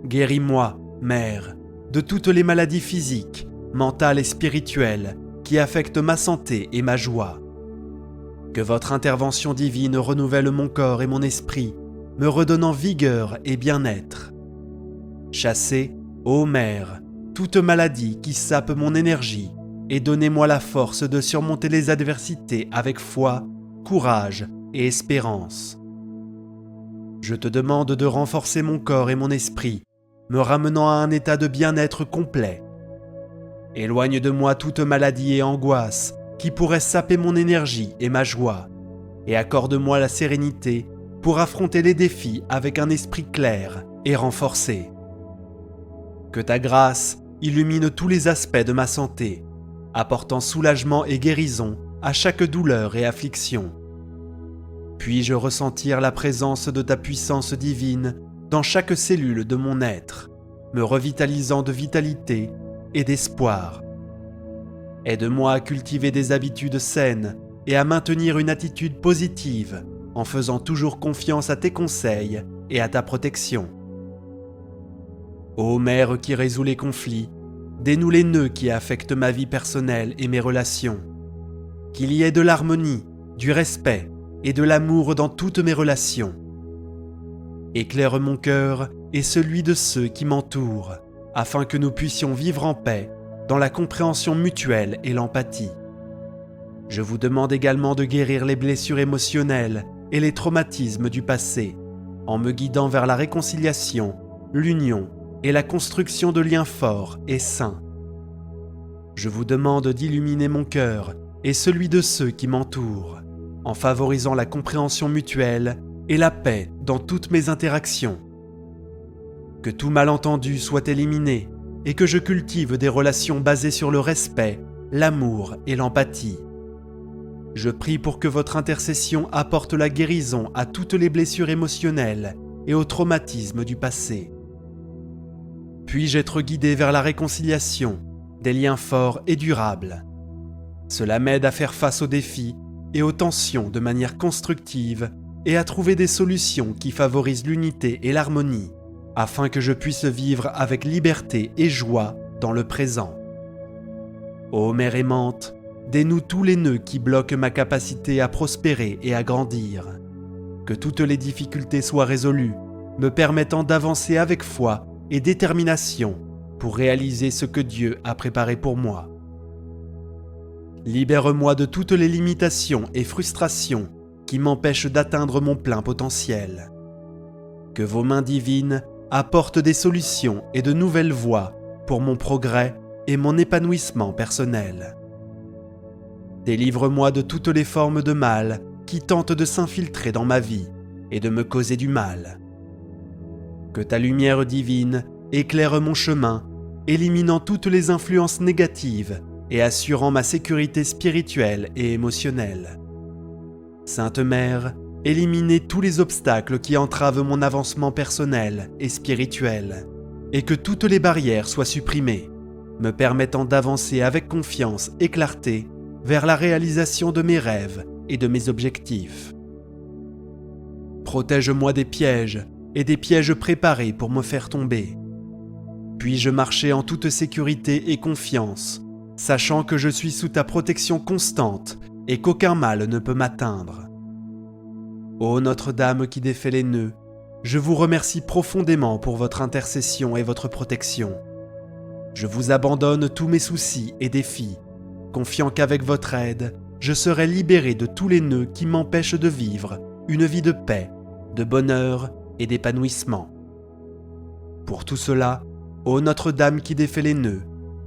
Guéris-moi, Mère, de toutes les maladies physiques, mentales et spirituelles qui affectent ma santé et ma joie. Que votre intervention divine renouvelle mon corps et mon esprit, me redonnant vigueur et bien-être. Chassez, ô Mère, toute maladie qui sape mon énergie et donnez-moi la force de surmonter les adversités avec foi, courage et espérance. Je te demande de renforcer mon corps et mon esprit, me ramenant à un état de bien-être complet. Éloigne de moi toute maladie et angoisse qui pourrait saper mon énergie et ma joie, et accorde-moi la sérénité pour affronter les défis avec un esprit clair et renforcé. Que ta grâce illumine tous les aspects de ma santé, apportant soulagement et guérison à chaque douleur et affliction. Puis-je ressentir la présence de ta puissance divine dans chaque cellule de mon être, me revitalisant de vitalité et d'espoir. Aide-moi à cultiver des habitudes saines et à maintenir une attitude positive en faisant toujours confiance à tes conseils et à ta protection. Ô Mère qui résous les conflits, dénoue les nœuds qui affectent ma vie personnelle et mes relations. Qu'il y ait de l'harmonie, du respect et de l'amour dans toutes mes relations. Éclaire mon cœur et celui de ceux qui m'entourent, afin que nous puissions vivre en paix, dans la compréhension mutuelle et l'empathie. Je vous demande également de guérir les blessures émotionnelles et les traumatismes du passé, en me guidant vers la réconciliation, l'union et la construction de liens forts et sains. Je vous demande d'illuminer mon cœur et celui de ceux qui m'entourent, en favorisant la compréhension mutuelle et la paix dans toutes mes interactions. Que tout malentendu soit éliminé et que je cultive des relations basées sur le respect, l'amour et l'empathie. Je prie pour que votre intercession apporte la guérison à toutes les blessures émotionnelles et aux traumatismes du passé. Puis-je être guidé vers la réconciliation, des liens forts et durables. Cela m'aide à faire face aux défis et aux tensions de manière constructive et à trouver des solutions qui favorisent l'unité et l'harmonie, afin que je puisse vivre avec liberté et joie dans le présent. Ô Mère aimante, dénoue tous les nœuds qui bloquent ma capacité à prospérer et à grandir. Que toutes les difficultés soient résolues, me permettant d'avancer avec foi et détermination pour réaliser ce que Dieu a préparé pour moi. Libère-moi de toutes les limitations et frustrations qui m'empêchent d'atteindre mon plein potentiel. Que vos mains divines apportent des solutions et de nouvelles voies pour mon progrès et mon épanouissement personnel. Délivre-moi de toutes les formes de mal qui tentent de s'infiltrer dans ma vie et de me causer du mal. Que ta lumière divine éclaire mon chemin, éliminant toutes les influences négatives et assurant ma sécurité spirituelle et émotionnelle. Sainte Mère, éliminez tous les obstacles qui entravent mon avancement personnel et spirituel, et que toutes les barrières soient supprimées, me permettant d'avancer avec confiance et clarté vers la réalisation de mes rêves et de mes objectifs. Protège-moi des pièges et des pièges préparés pour me faire tomber. Puis-je marcher en toute sécurité et confiance, sachant que je suis sous ta protection constante et qu'aucun mal ne peut m'atteindre. Ô Notre-Dame qui défait les nœuds, je vous remercie profondément pour votre intercession et votre protection. Je vous abandonne tous mes soucis et défis, confiant qu'avec votre aide, je serai libéré de tous les nœuds qui m'empêchent de vivre une vie de paix, de bonheur et d'épanouissement. Pour tout cela, ô Notre-Dame qui défait les nœuds,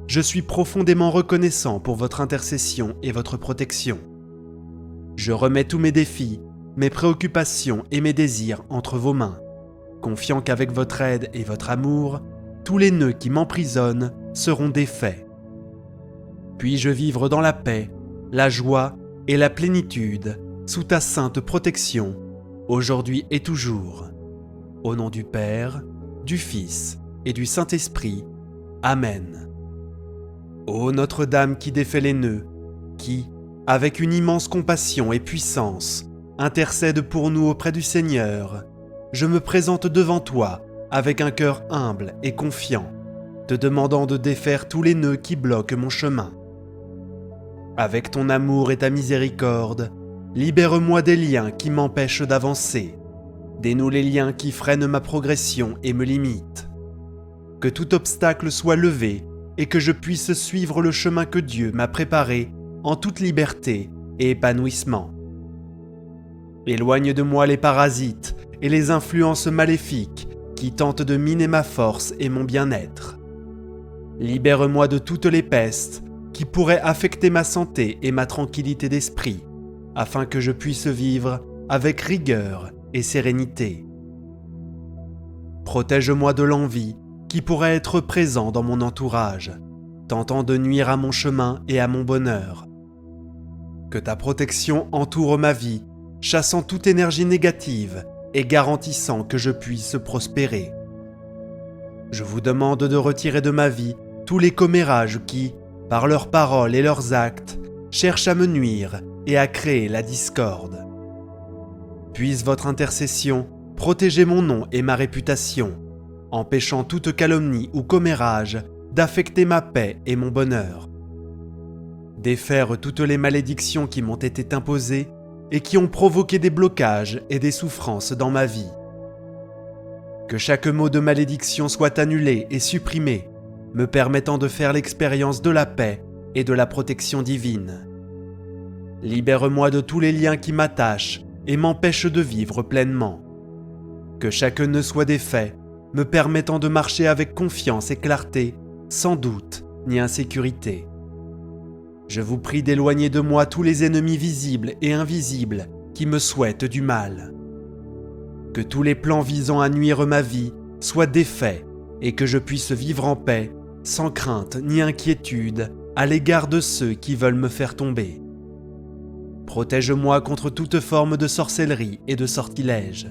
je suis profondément reconnaissant pour votre intercession et votre protection. Je remets tous mes défis, mes préoccupations et mes désirs entre vos mains, confiant qu'avec votre aide et votre amour, tous les nœuds qui m'emprisonnent seront défaits. Puis-je vivre dans la paix, la joie et la plénitude sous ta sainte protection, aujourd'hui et toujours. Au nom du Père, du Fils et du Saint-Esprit. Amen. Ô Notre-Dame qui défait les nœuds, qui, avec une immense compassion et puissance, intercède pour nous auprès du Seigneur, je me présente devant toi avec un cœur humble et confiant, te demandant de défaire tous les nœuds qui bloquent mon chemin. Avec ton amour et ta miséricorde, libère-moi des liens qui m'empêchent d'avancer, dénoue les liens qui freinent ma progression et me limitent. Que tout obstacle soit levé et que je puisse suivre le chemin que Dieu m'a préparé en toute liberté et épanouissement. Éloigne de moi les parasites et les influences maléfiques qui tentent de miner ma force et mon bien-être. Libère-moi de toutes les pestes qui pourraient affecter ma santé et ma tranquillité d'esprit, afin que je puisse vivre avec rigueur et sérénité. Protège-moi de l'envie qui pourrait être présent dans mon entourage, tentant de nuire à mon chemin et à mon bonheur. Que ta protection entoure ma vie, chassant toute énergie négative et garantissant que je puisse prospérer. Je vous demande de retirer de ma vie tous les commérages qui, par leurs paroles et leurs actes, cherchent à me nuire et à créer la discorde. Puisse votre intercession protéger mon nom et ma réputation, empêchant toute calomnie ou commérage d'affecter ma paix et mon bonheur. Défaire toutes les malédictions qui m'ont été imposées et qui ont provoqué des blocages et des souffrances dans ma vie. Que chaque mot de malédiction soit annulé et supprimé, me permettant de faire l'expérience de la paix et de la protection divine. Libère-moi de tous les liens qui m'attachent et m'empêchent de vivre pleinement. Que chaque nœud soit défait, me permettant de marcher avec confiance et clarté, sans doute ni insécurité. Je vous prie d'éloigner de moi tous les ennemis visibles et invisibles qui me souhaitent du mal. Que tous les plans visant à nuire ma vie soient défaits et que je puisse vivre en paix, sans crainte ni inquiétude à l'égard de ceux qui veulent me faire tomber. Protège-moi contre toute forme de sorcellerie et de sortilège.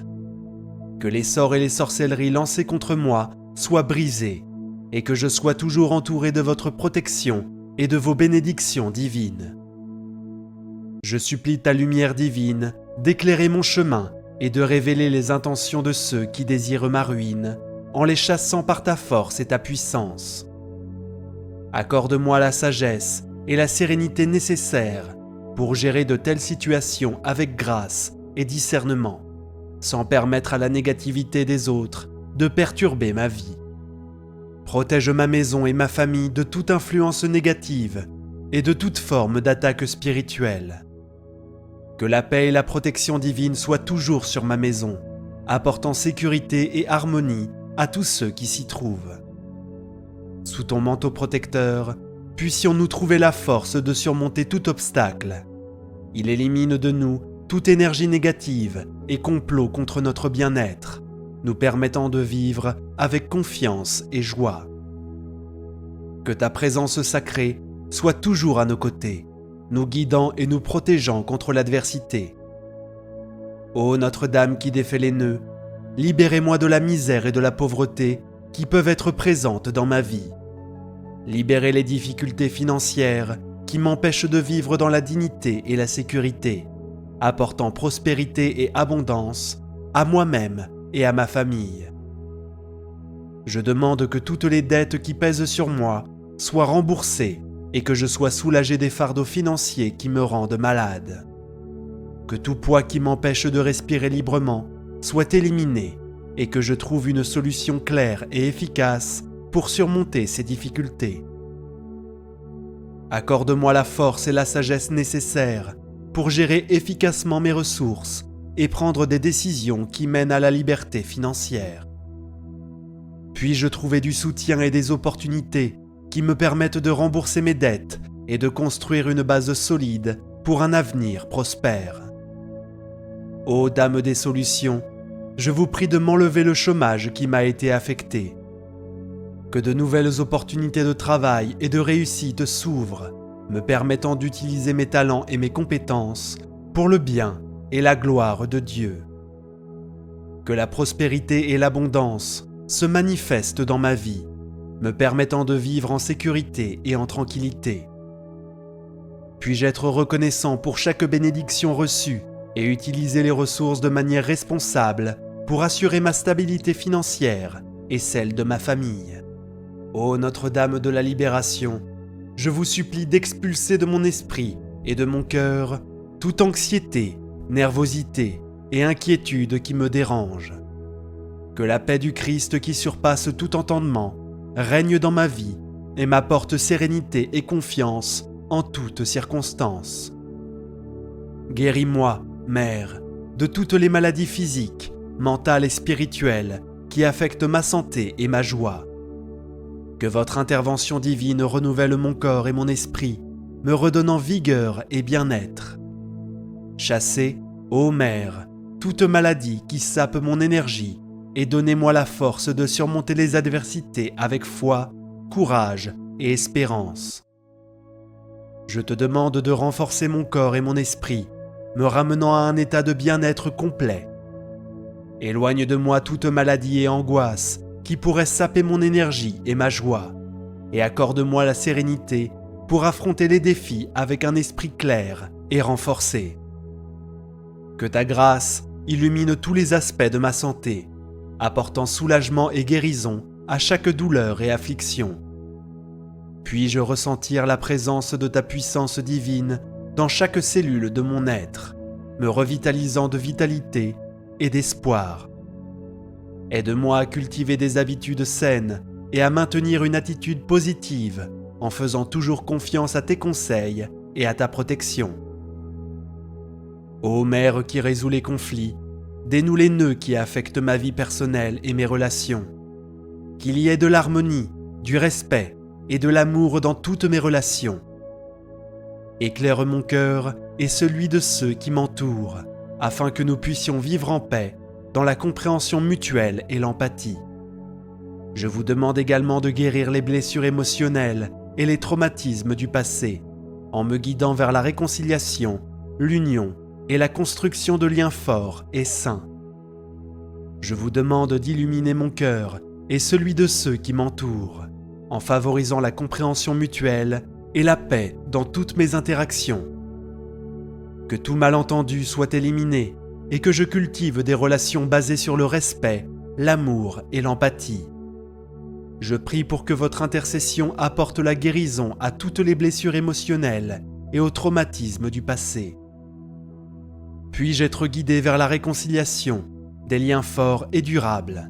Que les sorts et les sorcelleries lancés contre moi soient brisés et que je sois toujours entouré de votre protection et de vos bénédictions divines. Je supplie ta lumière divine d'éclairer mon chemin et de révéler les intentions de ceux qui désirent ma ruine, en les chassant par ta force et ta puissance. Accorde-moi la sagesse et la sérénité nécessaires pour gérer de telles situations avec grâce et discernement, sans permettre à la négativité des autres de perturber ma vie. Protège ma maison et ma famille de toute influence négative et de toute forme d'attaque spirituelle. Que la paix et la protection divine soient toujours sur ma maison, apportant sécurité et harmonie à tous ceux qui s'y trouvent. Sous ton manteau protecteur, puissions-nous trouver la force de surmonter tout obstacle. Il élimine de nous toute énergie négative et complot contre notre bien-être, nous permettant de vivre avec confiance et joie. Que ta présence sacrée soit toujours à nos côtés, nous guidant et nous protégeant contre l'adversité. Ô Notre-Dame qui défait les nœuds, libérez-moi de la misère et de la pauvreté qui peuvent être présentes dans ma vie. Libérez les difficultés financières qui m'empêchent de vivre dans la dignité et la sécurité, apportant prospérité et abondance à moi-même et à ma famille. Je demande que toutes les dettes qui pèsent sur moi soient remboursées et que je sois soulagé des fardeaux financiers qui me rendent malade. Que tout poids qui m'empêche de respirer librement soit éliminé et que je trouve une solution claire et efficace pour surmonter ces difficultés. Accorde-moi la force et la sagesse nécessaires pour gérer efficacement mes ressources et prendre des décisions qui mènent à la liberté financière. Puis-je trouver du soutien et des opportunités qui me permettent de rembourser mes dettes et de construire une base solide pour un avenir prospère. Ô Dame des solutions, je vous prie de m'enlever le chômage qui m'a été affecté. Que de nouvelles opportunités de travail et de réussite s'ouvrent, me permettant d'utiliser mes talents et mes compétences pour le bien et la gloire de Dieu. Que la prospérité et l'abondance se manifestent dans ma vie, me permettant de vivre en sécurité et en tranquillité. Puis-je être reconnaissant pour chaque bénédiction reçue et utiliser les ressources de manière responsable pour assurer ma stabilité financière et celle de ma famille. Ô Notre-Dame de la Libération, je vous supplie d'expulser de mon esprit et de mon cœur toute anxiété, nervosité et inquiétude qui me dérangent. Que la paix du Christ qui surpasse tout entendement règne dans ma vie et m'apporte sérénité et confiance en toutes circonstances. Guéris-moi, Mère, de toutes les maladies physiques, mentales et spirituelles qui affectent ma santé et ma joie. Que votre intervention divine renouvelle mon corps et mon esprit, me redonnant vigueur et bien-être. Chassez, ô Mère, toute maladie qui sape mon énergie et donnez-moi la force de surmonter les adversités avec foi, courage et espérance. Je te demande de renforcer mon corps et mon esprit, me ramenant à un état de bien-être complet. Éloigne de moi toute maladie et angoisse qui pourrait saper mon énergie et ma joie, et accorde-moi la sérénité pour affronter les défis avec un esprit clair et renforcé. Que ta grâce illumine tous les aspects de ma santé, apportant soulagement et guérison à chaque douleur et affliction. Puis-je ressentir la présence de ta puissance divine dans chaque cellule de mon être, me revitalisant de vitalité et d'espoir. Aide-moi à cultiver des habitudes saines et à maintenir une attitude positive en faisant toujours confiance à tes conseils et à ta protection. Ô Mère qui résous les conflits, dénoue les nœuds qui affectent ma vie personnelle et mes relations. Qu'il y ait de l'harmonie, du respect et de l'amour dans toutes mes relations. Éclaire mon cœur et celui de ceux qui m'entourent, afin que nous puissions vivre en paix, dans la compréhension mutuelle et l'empathie. Je vous demande également de guérir les blessures émotionnelles et les traumatismes du passé, en me guidant vers la réconciliation, l'union et la construction de liens forts et sains. Je vous demande d'illuminer mon cœur et celui de ceux qui m'entourent, en favorisant la compréhension mutuelle et la paix dans toutes mes interactions. Que tout malentendu soit éliminé et que je cultive des relations basées sur le respect, l'amour et l'empathie. Je prie pour que votre intercession apporte la guérison à toutes les blessures émotionnelles et aux traumatismes du passé. Puis-je être guidé vers la réconciliation, des liens forts et durables.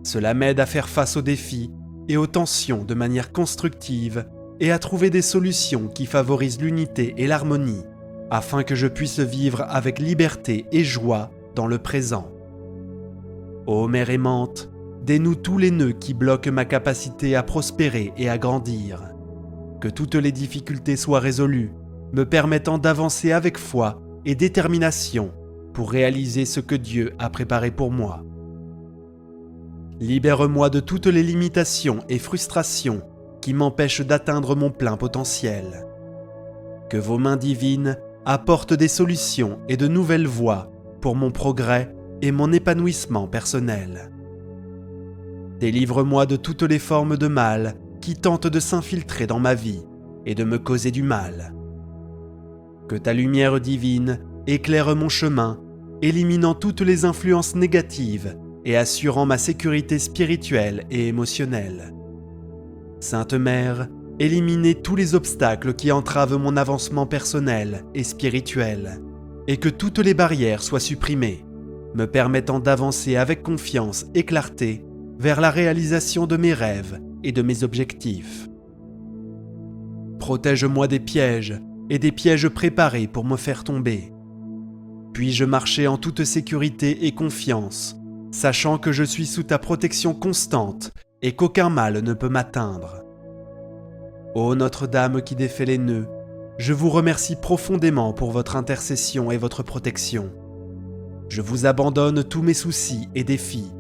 Cela m'aide à faire face aux défis et aux tensions de manière constructive et à trouver des solutions qui favorisent l'unité et l'harmonie, afin que je puisse vivre avec liberté et joie dans le présent. Ô Mère aimante, dénoue tous les nœuds qui bloquent ma capacité à prospérer et à grandir. Que toutes les difficultés soient résolues, me permettant d'avancer avec foi et détermination pour réaliser ce que Dieu a préparé pour moi. Libère-moi de toutes les limitations et frustrations qui m'empêchent d'atteindre mon plein potentiel. Que vos mains divines apportent des solutions et de nouvelles voies pour mon progrès et mon épanouissement personnel. Délivre-moi de toutes les formes de mal qui tentent de s'infiltrer dans ma vie et de me causer du mal. Que ta lumière divine éclaire mon chemin, éliminant toutes les influences négatives et assurant ma sécurité spirituelle et émotionnelle. Sainte Mère, éliminez tous les obstacles qui entravent mon avancement personnel et spirituel, et que toutes les barrières soient supprimées, me permettant d'avancer avec confiance et clarté vers la réalisation de mes rêves et de mes objectifs. Protège-moi des pièges et des pièges préparés pour me faire tomber. Puis-je marcher en toute sécurité et confiance, sachant que je suis sous ta protection constante et qu'aucun mal ne peut m'atteindre. Ô Notre-Dame qui défait les nœuds, je vous remercie profondément pour votre intercession et votre protection. Je vous abandonne tous mes soucis et défis,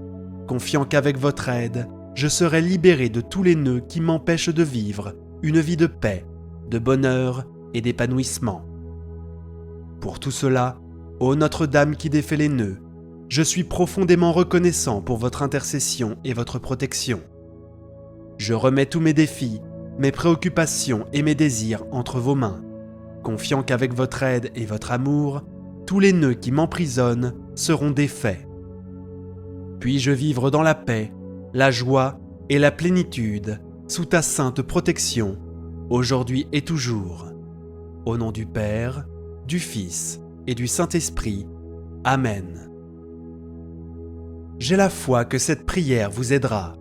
confiant qu'avec votre aide, je serai libéré de tous les nœuds qui m'empêchent de vivre une vie de paix, de bonheur et d'épanouissement. Pour tout cela, ô Notre-Dame qui défait les nœuds, je suis profondément reconnaissant pour votre intercession et votre protection. Je remets tous mes défis, mes préoccupations et mes désirs entre vos mains, confiant qu'avec votre aide et votre amour, tous les nœuds qui m'emprisonnent seront défaits. Puis-je vivre dans la paix, la joie et la plénitude sous ta sainte protection, aujourd'hui et toujours. Au nom du Père, du Fils et du Saint-Esprit. Amen. J'ai la foi que cette prière vous aidera.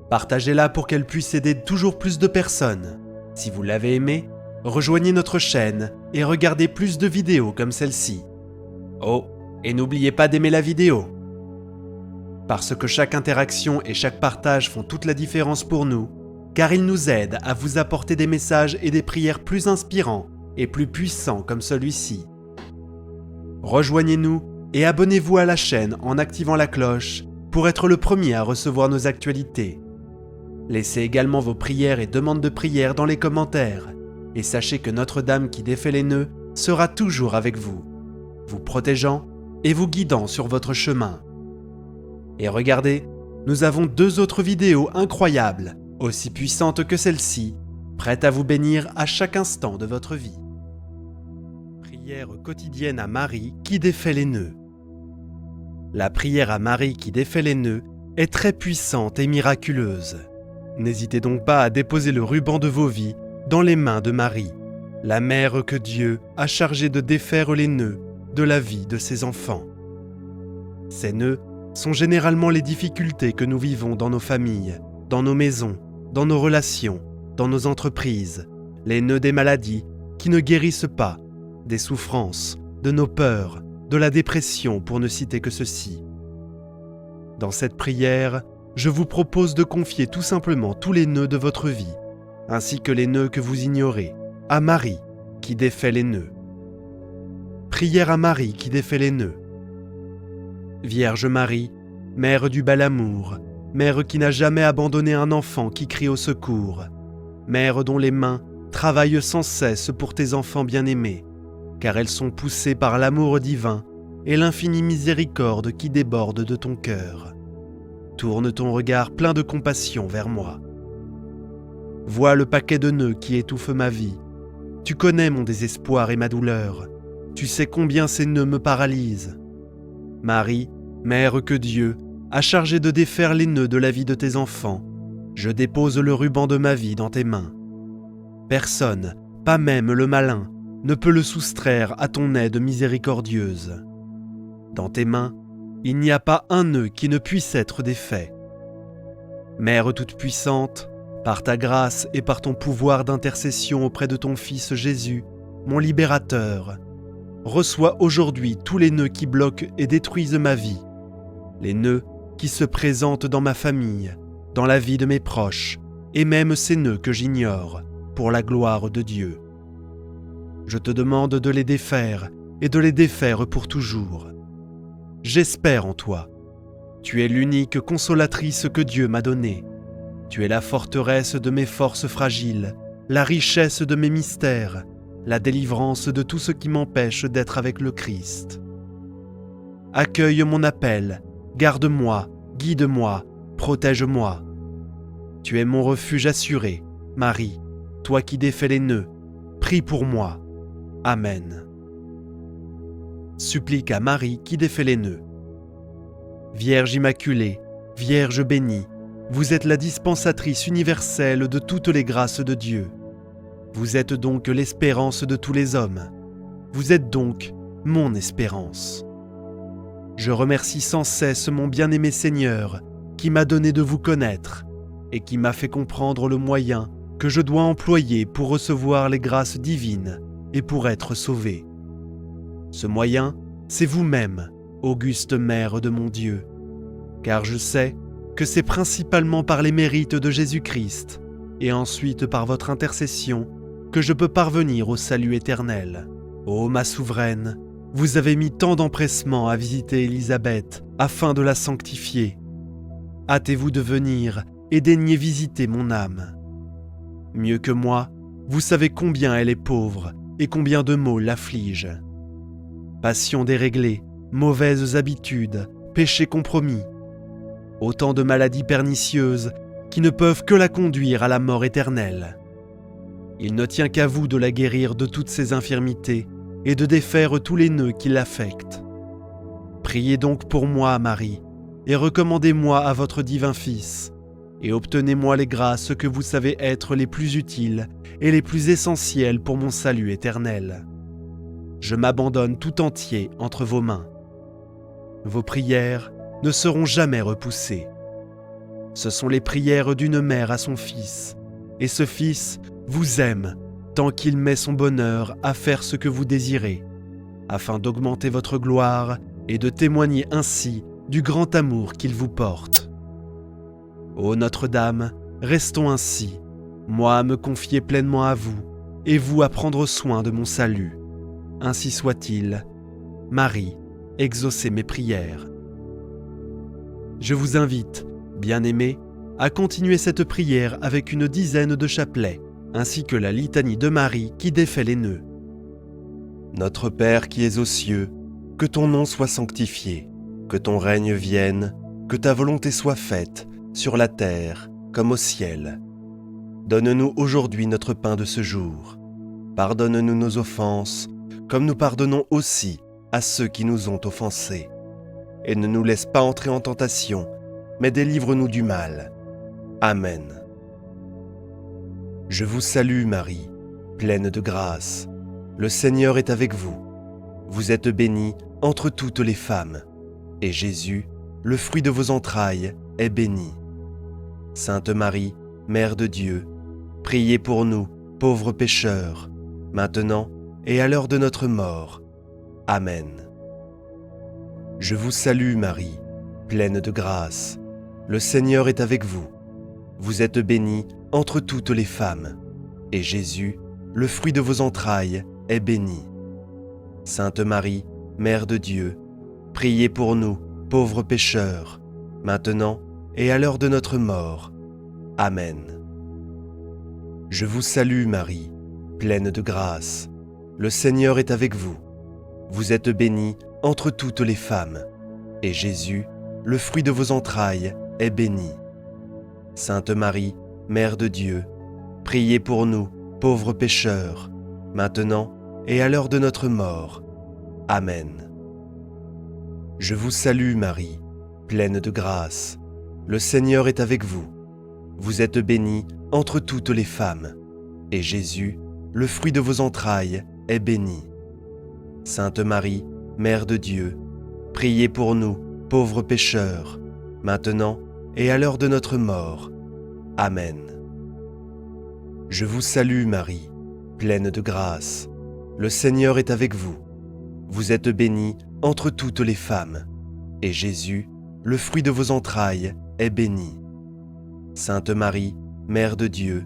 Partagez-la pour qu'elle puisse aider toujours plus de personnes. Si vous l'avez aimée, rejoignez notre chaîne et regardez plus de vidéos comme celle-ci. Oh, et n'oubliez pas d'aimer la vidéo. Parce que chaque interaction et chaque partage font toute la différence pour nous, car ils nous aident à vous apporter des messages et des prières plus inspirants et plus puissants comme celui-ci. Rejoignez-nous et abonnez-vous à la chaîne en activant la cloche pour être le premier à recevoir nos actualités. Laissez également vos prières et demandes de prière dans les commentaires et sachez que Notre-Dame qui défait les nœuds sera toujours avec vous, vous protégeant et vous guidant sur votre chemin. Et regardez, nous avons 2 autres vidéos incroyables, aussi puissantes que celle-ci, prêtes à vous bénir à chaque instant de votre vie. Prière quotidienne à Marie qui défait les nœuds. La prière à Marie qui défait les nœuds est très puissante et miraculeuse. N'hésitez donc pas à déposer le ruban de vos vies dans les mains de Marie, la mère que Dieu a chargée de défaire les nœuds de la vie de ses enfants. Ces nœuds sont généralement les difficultés que nous vivons dans nos familles, dans nos maisons, dans nos relations, dans nos entreprises, les nœuds des maladies qui ne guérissent pas, des souffrances, de nos peurs, de la dépression pour ne citer que ceci. Dans cette prière, je vous propose de confier tout simplement tous les nœuds de votre vie, ainsi que les nœuds que vous ignorez, à Marie qui défait les nœuds. Prière à Marie qui défait les nœuds. Vierge Marie, Mère du bel amour, Mère qui n'a jamais abandonné un enfant qui crie au secours, Mère dont les mains travaillent sans cesse pour tes enfants bien-aimés, car elles sont poussées par l'amour divin et l'infinie miséricorde qui déborde de ton cœur. Tourne ton regard plein de compassion vers moi. Vois le paquet de nœuds qui étouffe ma vie. Tu connais mon désespoir et ma douleur. Tu sais combien ces nœuds me paralysent. Marie, Mère que Dieu a chargé de défaire les nœuds de la vie de tes enfants, Je dépose le ruban de ma vie dans tes mains. Personne, pas même le malin, ne peut le soustraire à ton aide miséricordieuse. Dans tes mains, il n'y a pas un nœud qui ne puisse être défait. Mère toute-puissante, par ta grâce et par ton pouvoir d'intercession auprès de ton Fils Jésus, mon libérateur, reçois aujourd'hui tous les nœuds qui bloquent et détruisent ma vie, les nœuds qui se présentent dans ma famille, dans la vie de mes proches, et même ces nœuds que j'ignore, pour la gloire de Dieu. Je te demande de les défaire et de les défaire pour toujours. J'espère en toi. Tu es l'unique consolatrice que Dieu m'a donnée. Tu es la forteresse de mes forces fragiles, la richesse de mes mystères, la délivrance de tout ce qui m'empêche d'être avec le Christ. Accueille mon appel, garde-moi, guide-moi, protège-moi. Tu es mon refuge assuré, Marie, toi qui défais les nœuds, prie pour moi. Amen. Supplique à Marie qui défait les nœuds. Vierge Immaculée, Vierge bénie, vous êtes la dispensatrice universelle de toutes les grâces de Dieu. Vous êtes donc l'espérance de tous les hommes. Vous êtes donc mon espérance. Je remercie sans cesse mon bien-aimé Seigneur qui m'a donné de vous connaître et qui m'a fait comprendre le moyen que je dois employer pour recevoir les grâces divines et pour être sauvé. Ce moyen, c'est vous-même, auguste Mère de mon Dieu, car je sais que c'est principalement par les mérites de Jésus-Christ et ensuite par votre intercession que je peux parvenir au salut éternel. Ô ma souveraine, vous avez mis tant d'empressement à visiter Élisabeth afin de la sanctifier. Hâtez-vous de venir et daignez visiter mon âme. Mieux que moi, vous savez combien elle est pauvre et combien de maux l'affligent. Passion déréglée, mauvaises habitudes, péchés compromis, autant de maladies pernicieuses qui ne peuvent que la conduire à la mort éternelle. Il ne tient qu'à vous de la guérir de toutes ses infirmités et de défaire tous les nœuds qui l'affectent. Priez donc pour moi, Marie, et recommandez-moi à votre divin Fils, et obtenez-moi les grâces que vous savez être les plus utiles et les plus essentielles pour mon salut éternel. Je m'abandonne tout entier entre vos mains. Vos prières ne seront jamais repoussées. Ce sont les prières d'une mère à son fils, et ce fils vous aime tant qu'il met son bonheur à faire ce que vous désirez, afin d'augmenter votre gloire et de témoigner ainsi du grand amour qu'il vous porte. Ô Notre-Dame, restons ainsi, moi à me confier pleinement à vous, et vous à prendre soin de mon salut. Ainsi soit-il. Marie, exaucez mes prières. Je vous invite, bien-aimés, à continuer cette prière avec une dizaine de chapelets, ainsi que la litanie de Marie qui défait les nœuds. Notre Père qui es aux cieux, que ton nom soit sanctifié, que ton règne vienne, que ta volonté soit faite, sur la terre comme au ciel. Donne-nous aujourd'hui notre pain de ce jour. Pardonne-nous nos offenses, comme nous pardonnons aussi à ceux qui nous ont offensés. Et ne nous laisse pas entrer en tentation, mais délivre-nous du mal. Amen. Je vous salue Marie, pleine de grâce. Le Seigneur est avec vous. Vous êtes bénie entre toutes les femmes, et Jésus, le fruit de vos entrailles, est béni. Sainte Marie, Mère de Dieu, priez pour nous, pauvres pécheurs, maintenant et à l'heure de notre mort. Amen. Je vous salue Marie, pleine de grâce. Le Seigneur est avec vous. Vous êtes bénie entre toutes les femmes, et Jésus, le fruit de vos entrailles, est béni. Sainte Marie, Mère de Dieu, priez pour nous, pauvres pécheurs, maintenant et à l'heure de notre mort. Amen. Je vous salue Marie, pleine de grâce. Le Seigneur est avec vous. Vous êtes bénie entre toutes les femmes, et Jésus, le fruit de vos entrailles, est béni. Sainte Marie, Mère de Dieu, priez pour nous, pauvres pécheurs, maintenant et à l'heure de notre mort. Amen. Je vous salue Marie, pleine de grâce. Le Seigneur est avec vous. Vous êtes bénie entre toutes les femmes, et Jésus, le fruit de vos entrailles, est béni. Sainte Marie, Mère de Dieu, priez pour nous, pauvres pécheurs, maintenant et à l'heure de notre mort. Amen. Je vous salue Marie, pleine de grâce. Le Seigneur est avec vous. Vous êtes bénie entre toutes les femmes, et Jésus, le fruit de vos entrailles, est béni. Sainte Marie, Mère de Dieu,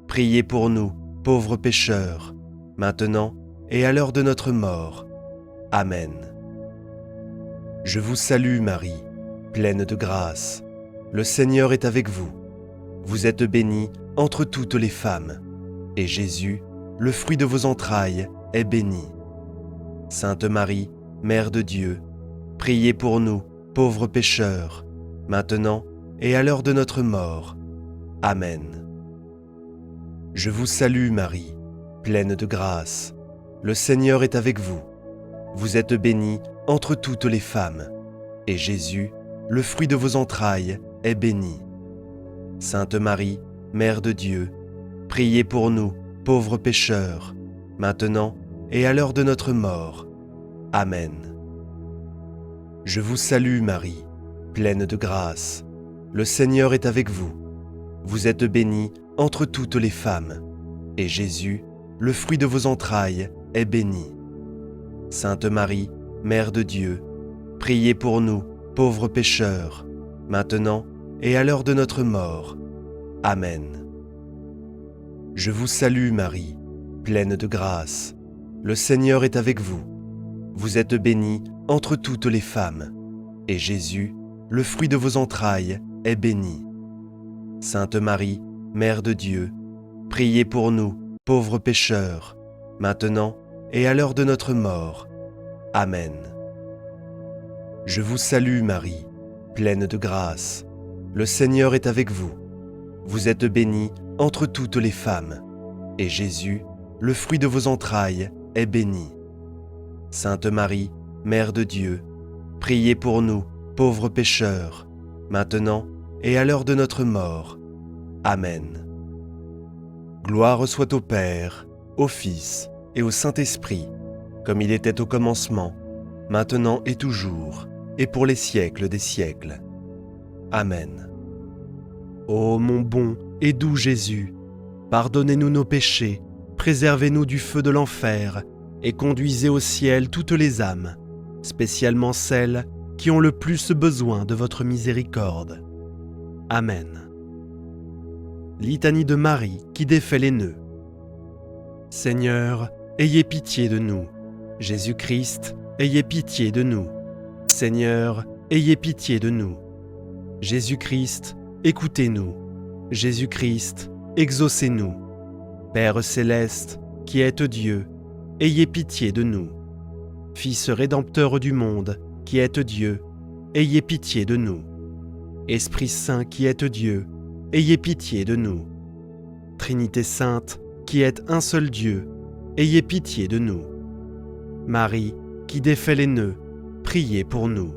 priez pour nous, pauvres pécheurs, maintenant et à l'heure de notre mort. Amen. Je vous salue Marie, pleine de grâce. Le Seigneur est avec vous. Vous êtes bénie entre toutes les femmes, et Jésus, le fruit de vos entrailles, est béni. Sainte Marie, Mère de Dieu, priez pour nous, pauvres pécheurs, maintenant et à l'heure de notre mort. Amen. Je vous salue Marie, pleine de grâce. Le Seigneur est avec vous. Vous êtes bénie entre toutes les femmes, et Jésus, le fruit de vos entrailles, est béni. Sainte Marie, Mère de Dieu, priez pour nous, pauvres pécheurs, maintenant et à l'heure de notre mort. Amen. Je vous salue Marie, pleine de grâce. Le Seigneur est avec vous. Vous êtes bénie entre toutes les femmes, et Jésus, le fruit de vos entrailles, est béni. Sainte Marie, Mère de Dieu, priez pour nous, pauvres pécheurs, maintenant et à l'heure de notre mort. Amen. Je vous salue Marie, pleine de grâce. Le Seigneur est avec vous. Vous êtes bénie entre toutes les femmes, et Jésus, le fruit de vos entrailles, est béni. Sainte Marie, Mère de Dieu, priez pour nous, pauvres pécheurs, maintenant et à l'heure de notre mort. Amen. Je vous salue Marie, pleine de grâce. Le Seigneur est avec vous. Vous êtes bénie entre toutes les femmes, et Jésus, le fruit de vos entrailles, est béni. Sainte Marie, Mère de Dieu, priez pour nous, pauvres pécheurs, maintenant et à l'heure de notre mort. Amen. Gloire soit au Père, au Fils et au Saint-Esprit, comme il était au commencement, maintenant et toujours, et pour les siècles des siècles. Amen. Ô mon bon et doux Jésus, pardonnez-nous nos péchés, préservez-nous du feu de l'enfer, et conduisez au ciel toutes les âmes, spécialement celles qui ont le plus besoin de votre miséricorde. Amen. Litanie de Marie qui défait les nœuds. Seigneur, ayez pitié de nous. Jésus-Christ, ayez pitié de nous. Seigneur, ayez pitié de nous. Jésus-Christ, écoutez-nous. Jésus-Christ, exaucez-nous. Père céleste, qui êtes Dieu, ayez pitié de nous. Fils rédempteur du monde, qui êtes Dieu, ayez pitié de nous. Esprit Saint qui êtes Dieu, ayez pitié de nous. Trinité Sainte, qui êtes un seul Dieu, ayez pitié de nous. Marie, qui défait les nœuds, priez pour nous.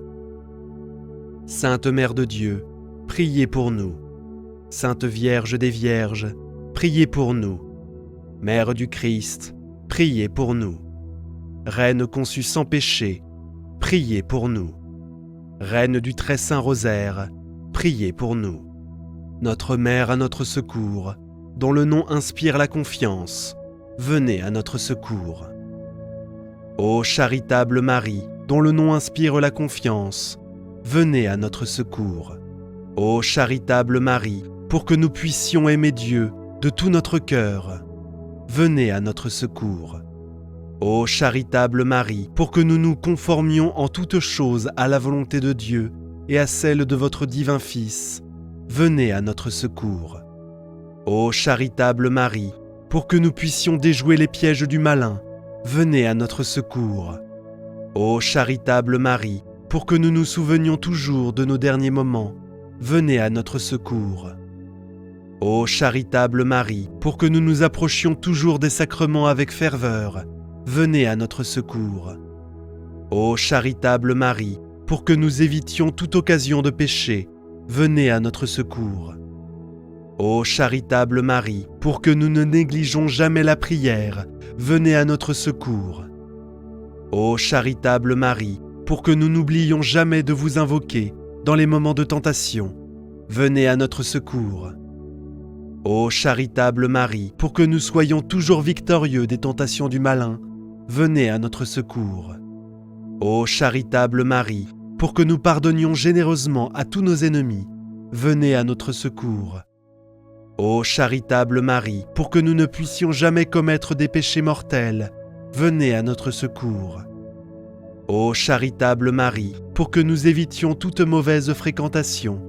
Sainte Mère de Dieu, priez pour nous. Sainte Vierge des Vierges, priez pour nous. Mère du Christ, priez pour nous. Reine conçue sans péché, priez pour nous. Reine du Très Saint Rosaire, priez pour nous. Notre Mère à notre secours, dont le nom inspire la confiance, venez à notre secours. Ô charitable Marie, dont le nom inspire la confiance, venez à notre secours. Ô charitable Marie, pour que nous puissions aimer Dieu de tout notre cœur, venez à notre secours. Ô charitable Marie, pour que nous nous conformions en toutes choses à la volonté de Dieu et à celle de votre divin Fils, venez à notre secours. Ô charitable Marie, pour que nous puissions déjouer les pièges du malin, venez à notre secours. Ô charitable Marie, pour que nous nous souvenions toujours de nos derniers moments, venez à notre secours. Ô charitable Marie, pour que nous nous approchions toujours des sacrements avec ferveur, venez à notre secours. Ô charitable Marie, pour que nous évitions toute occasion de péché, venez à notre secours. Ô charitable Marie, pour que nous ne négligeons jamais la prière, venez à notre secours. Ô charitable Marie, pour que nous n'oublions jamais de vous invoquer dans les moments de tentation, venez à notre secours. Ô charitable Marie, pour que nous soyons toujours victorieux des tentations du malin, venez à notre secours. Ô charitable Marie, pour que nous pardonnions généreusement à tous nos ennemis, venez à notre secours. Ô charitable Marie, pour que nous ne puissions jamais commettre des péchés mortels, venez à notre secours. Ô charitable Marie, pour que nous évitions toute mauvaise fréquentation,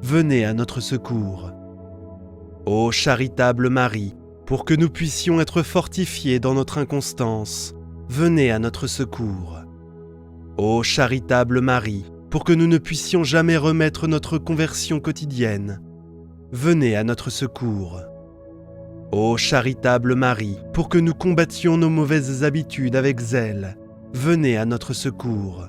venez à notre secours. Ô charitable Marie, pour que nous puissions être fortifiés dans notre inconstance, venez à notre secours. Ô charitable Marie, pour que nous ne puissions jamais remettre notre conversion quotidienne, venez à notre secours. Ô charitable Marie, pour que nous combattions nos mauvaises habitudes avec zèle, venez à notre secours.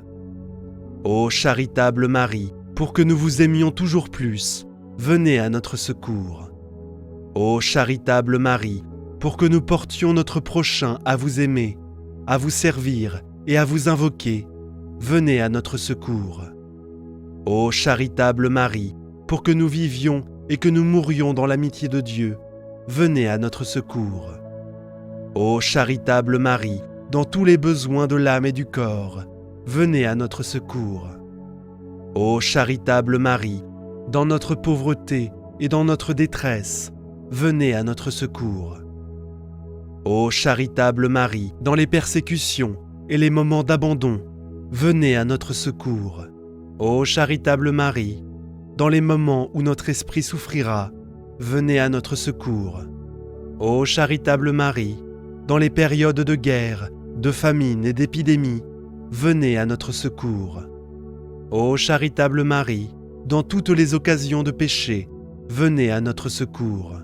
Ô charitable Marie, pour que nous vous aimions toujours plus, venez à notre secours. Ô charitable Marie, pour que nous portions notre prochain à vous aimer, à vous servir et à vous invoquer, venez à notre secours. Ô charitable Marie, pour que nous vivions et que nous mourions dans l'amitié de Dieu, venez à notre secours. Ô charitable Marie, dans tous les besoins de l'âme et du corps, venez à notre secours. Ô charitable Marie, dans notre pauvreté et dans notre détresse, venez à notre secours. Ô charitable Marie, dans les persécutions et les moments d'abandon, venez à notre secours. Ô charitable Marie, dans les moments où notre esprit souffrira, venez à notre secours. Ô charitable Marie, dans les périodes de guerre, de famine et d'épidémie, venez à notre secours. Ô charitable Marie, dans toutes les occasions de péché, venez à notre secours.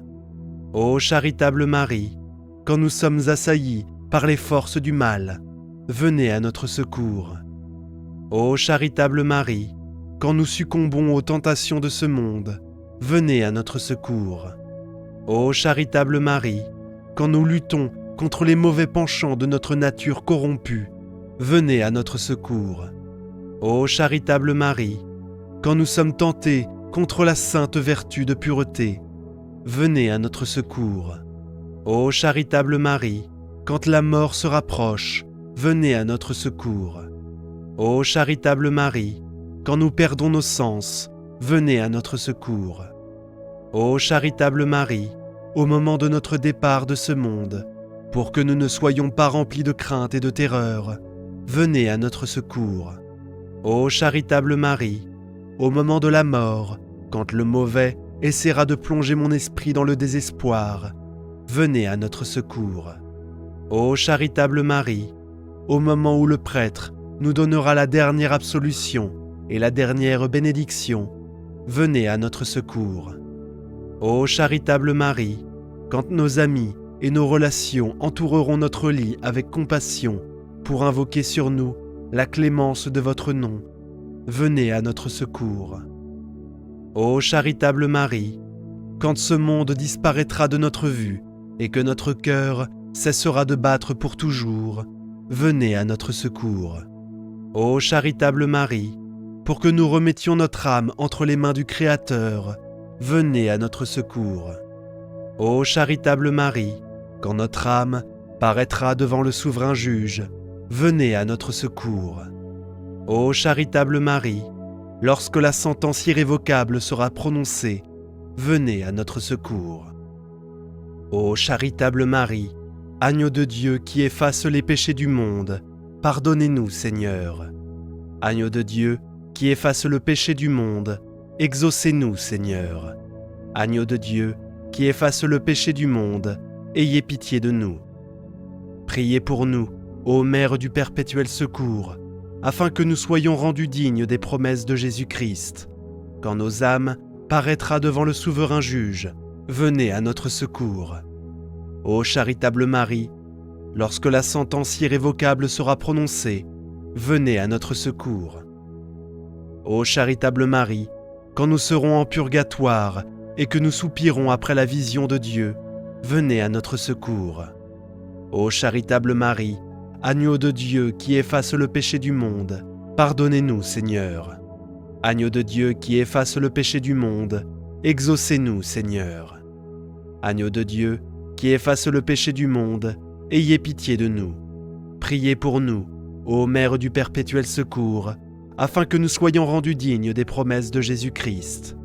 Ô charitable Marie, quand nous sommes assaillis par les forces du mal, venez à notre secours. Ô charitable Marie, quand nous succombons aux tentations de ce monde, venez à notre secours. Ô charitable Marie, quand nous luttons contre les mauvais penchants de notre nature corrompue, venez à notre secours. Ô charitable Marie, quand nous sommes tentés contre la sainte vertu de pureté, venez à notre secours. Ô charitable Marie, quand la mort se rapproche, venez à notre secours. Ô charitable Marie, quand nous perdons nos sens, venez à notre secours. Ô charitable Marie, au moment de notre départ de ce monde, pour que nous ne soyons pas remplis de crainte et de terreur, venez à notre secours. Ô charitable Marie, au moment de la mort, quand le mauvais essaiera de plonger mon esprit dans le désespoir, venez à notre secours. Ô charitable Marie, au moment où le prêtre nous donnera la dernière absolution et la dernière bénédiction, venez à notre secours. Ô charitable Marie, quand nos amis et nos relations entoureront notre lit avec compassion pour invoquer sur nous la clémence de votre nom, venez à notre secours. Ô charitable Marie, quand ce monde disparaîtra de notre vue et que notre cœur cessera de battre pour toujours, venez à notre secours. Ô charitable Marie, pour que nous remettions notre âme entre les mains du Créateur, venez à notre secours. Ô charitable Marie, quand notre âme paraîtra devant le souverain juge, venez à notre secours. Ô charitable Marie, lorsque la sentence irrévocable sera prononcée, venez à notre secours. Ô charitable Marie, agneau de Dieu qui efface les péchés du monde, pardonnez-nous, Seigneur. Agneau de Dieu qui efface le péché du monde, exaucez-nous, Seigneur. Agneau de Dieu qui efface le péché du monde, ayez pitié de nous. Priez pour nous, ô Mère du perpétuel secours, afin que nous soyons rendus dignes des promesses de Jésus-Christ. Quand nos âmes paraîtra devant le souverain juge, venez à notre secours. Ô charitable Marie, lorsque la sentence irrévocable sera prononcée, venez à notre secours. Ô charitable Marie, quand nous serons en purgatoire et que nous soupirons après la vision de Dieu, venez à notre secours. Ô charitable Marie, agneau de Dieu qui efface le péché du monde, pardonnez-nous, Seigneur. Agneau de Dieu qui efface le péché du monde, exaucez-nous, Seigneur. Agneau de Dieu qui efface le péché du monde, ayez pitié de nous. Priez pour nous, ô Mère du perpétuel secours, afin que nous soyons rendus dignes des promesses de Jésus-Christ.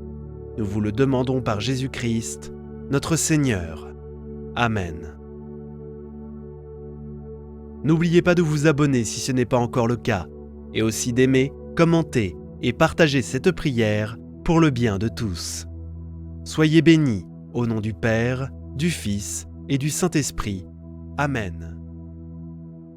Nous vous le demandons par Jésus-Christ, notre Seigneur. Amen. N'oubliez pas de vous abonner si ce n'est pas encore le cas, et aussi d'aimer, commenter et partager cette prière pour le bien de tous. Soyez bénis, au nom du Père, du Fils et du Saint-Esprit. Amen.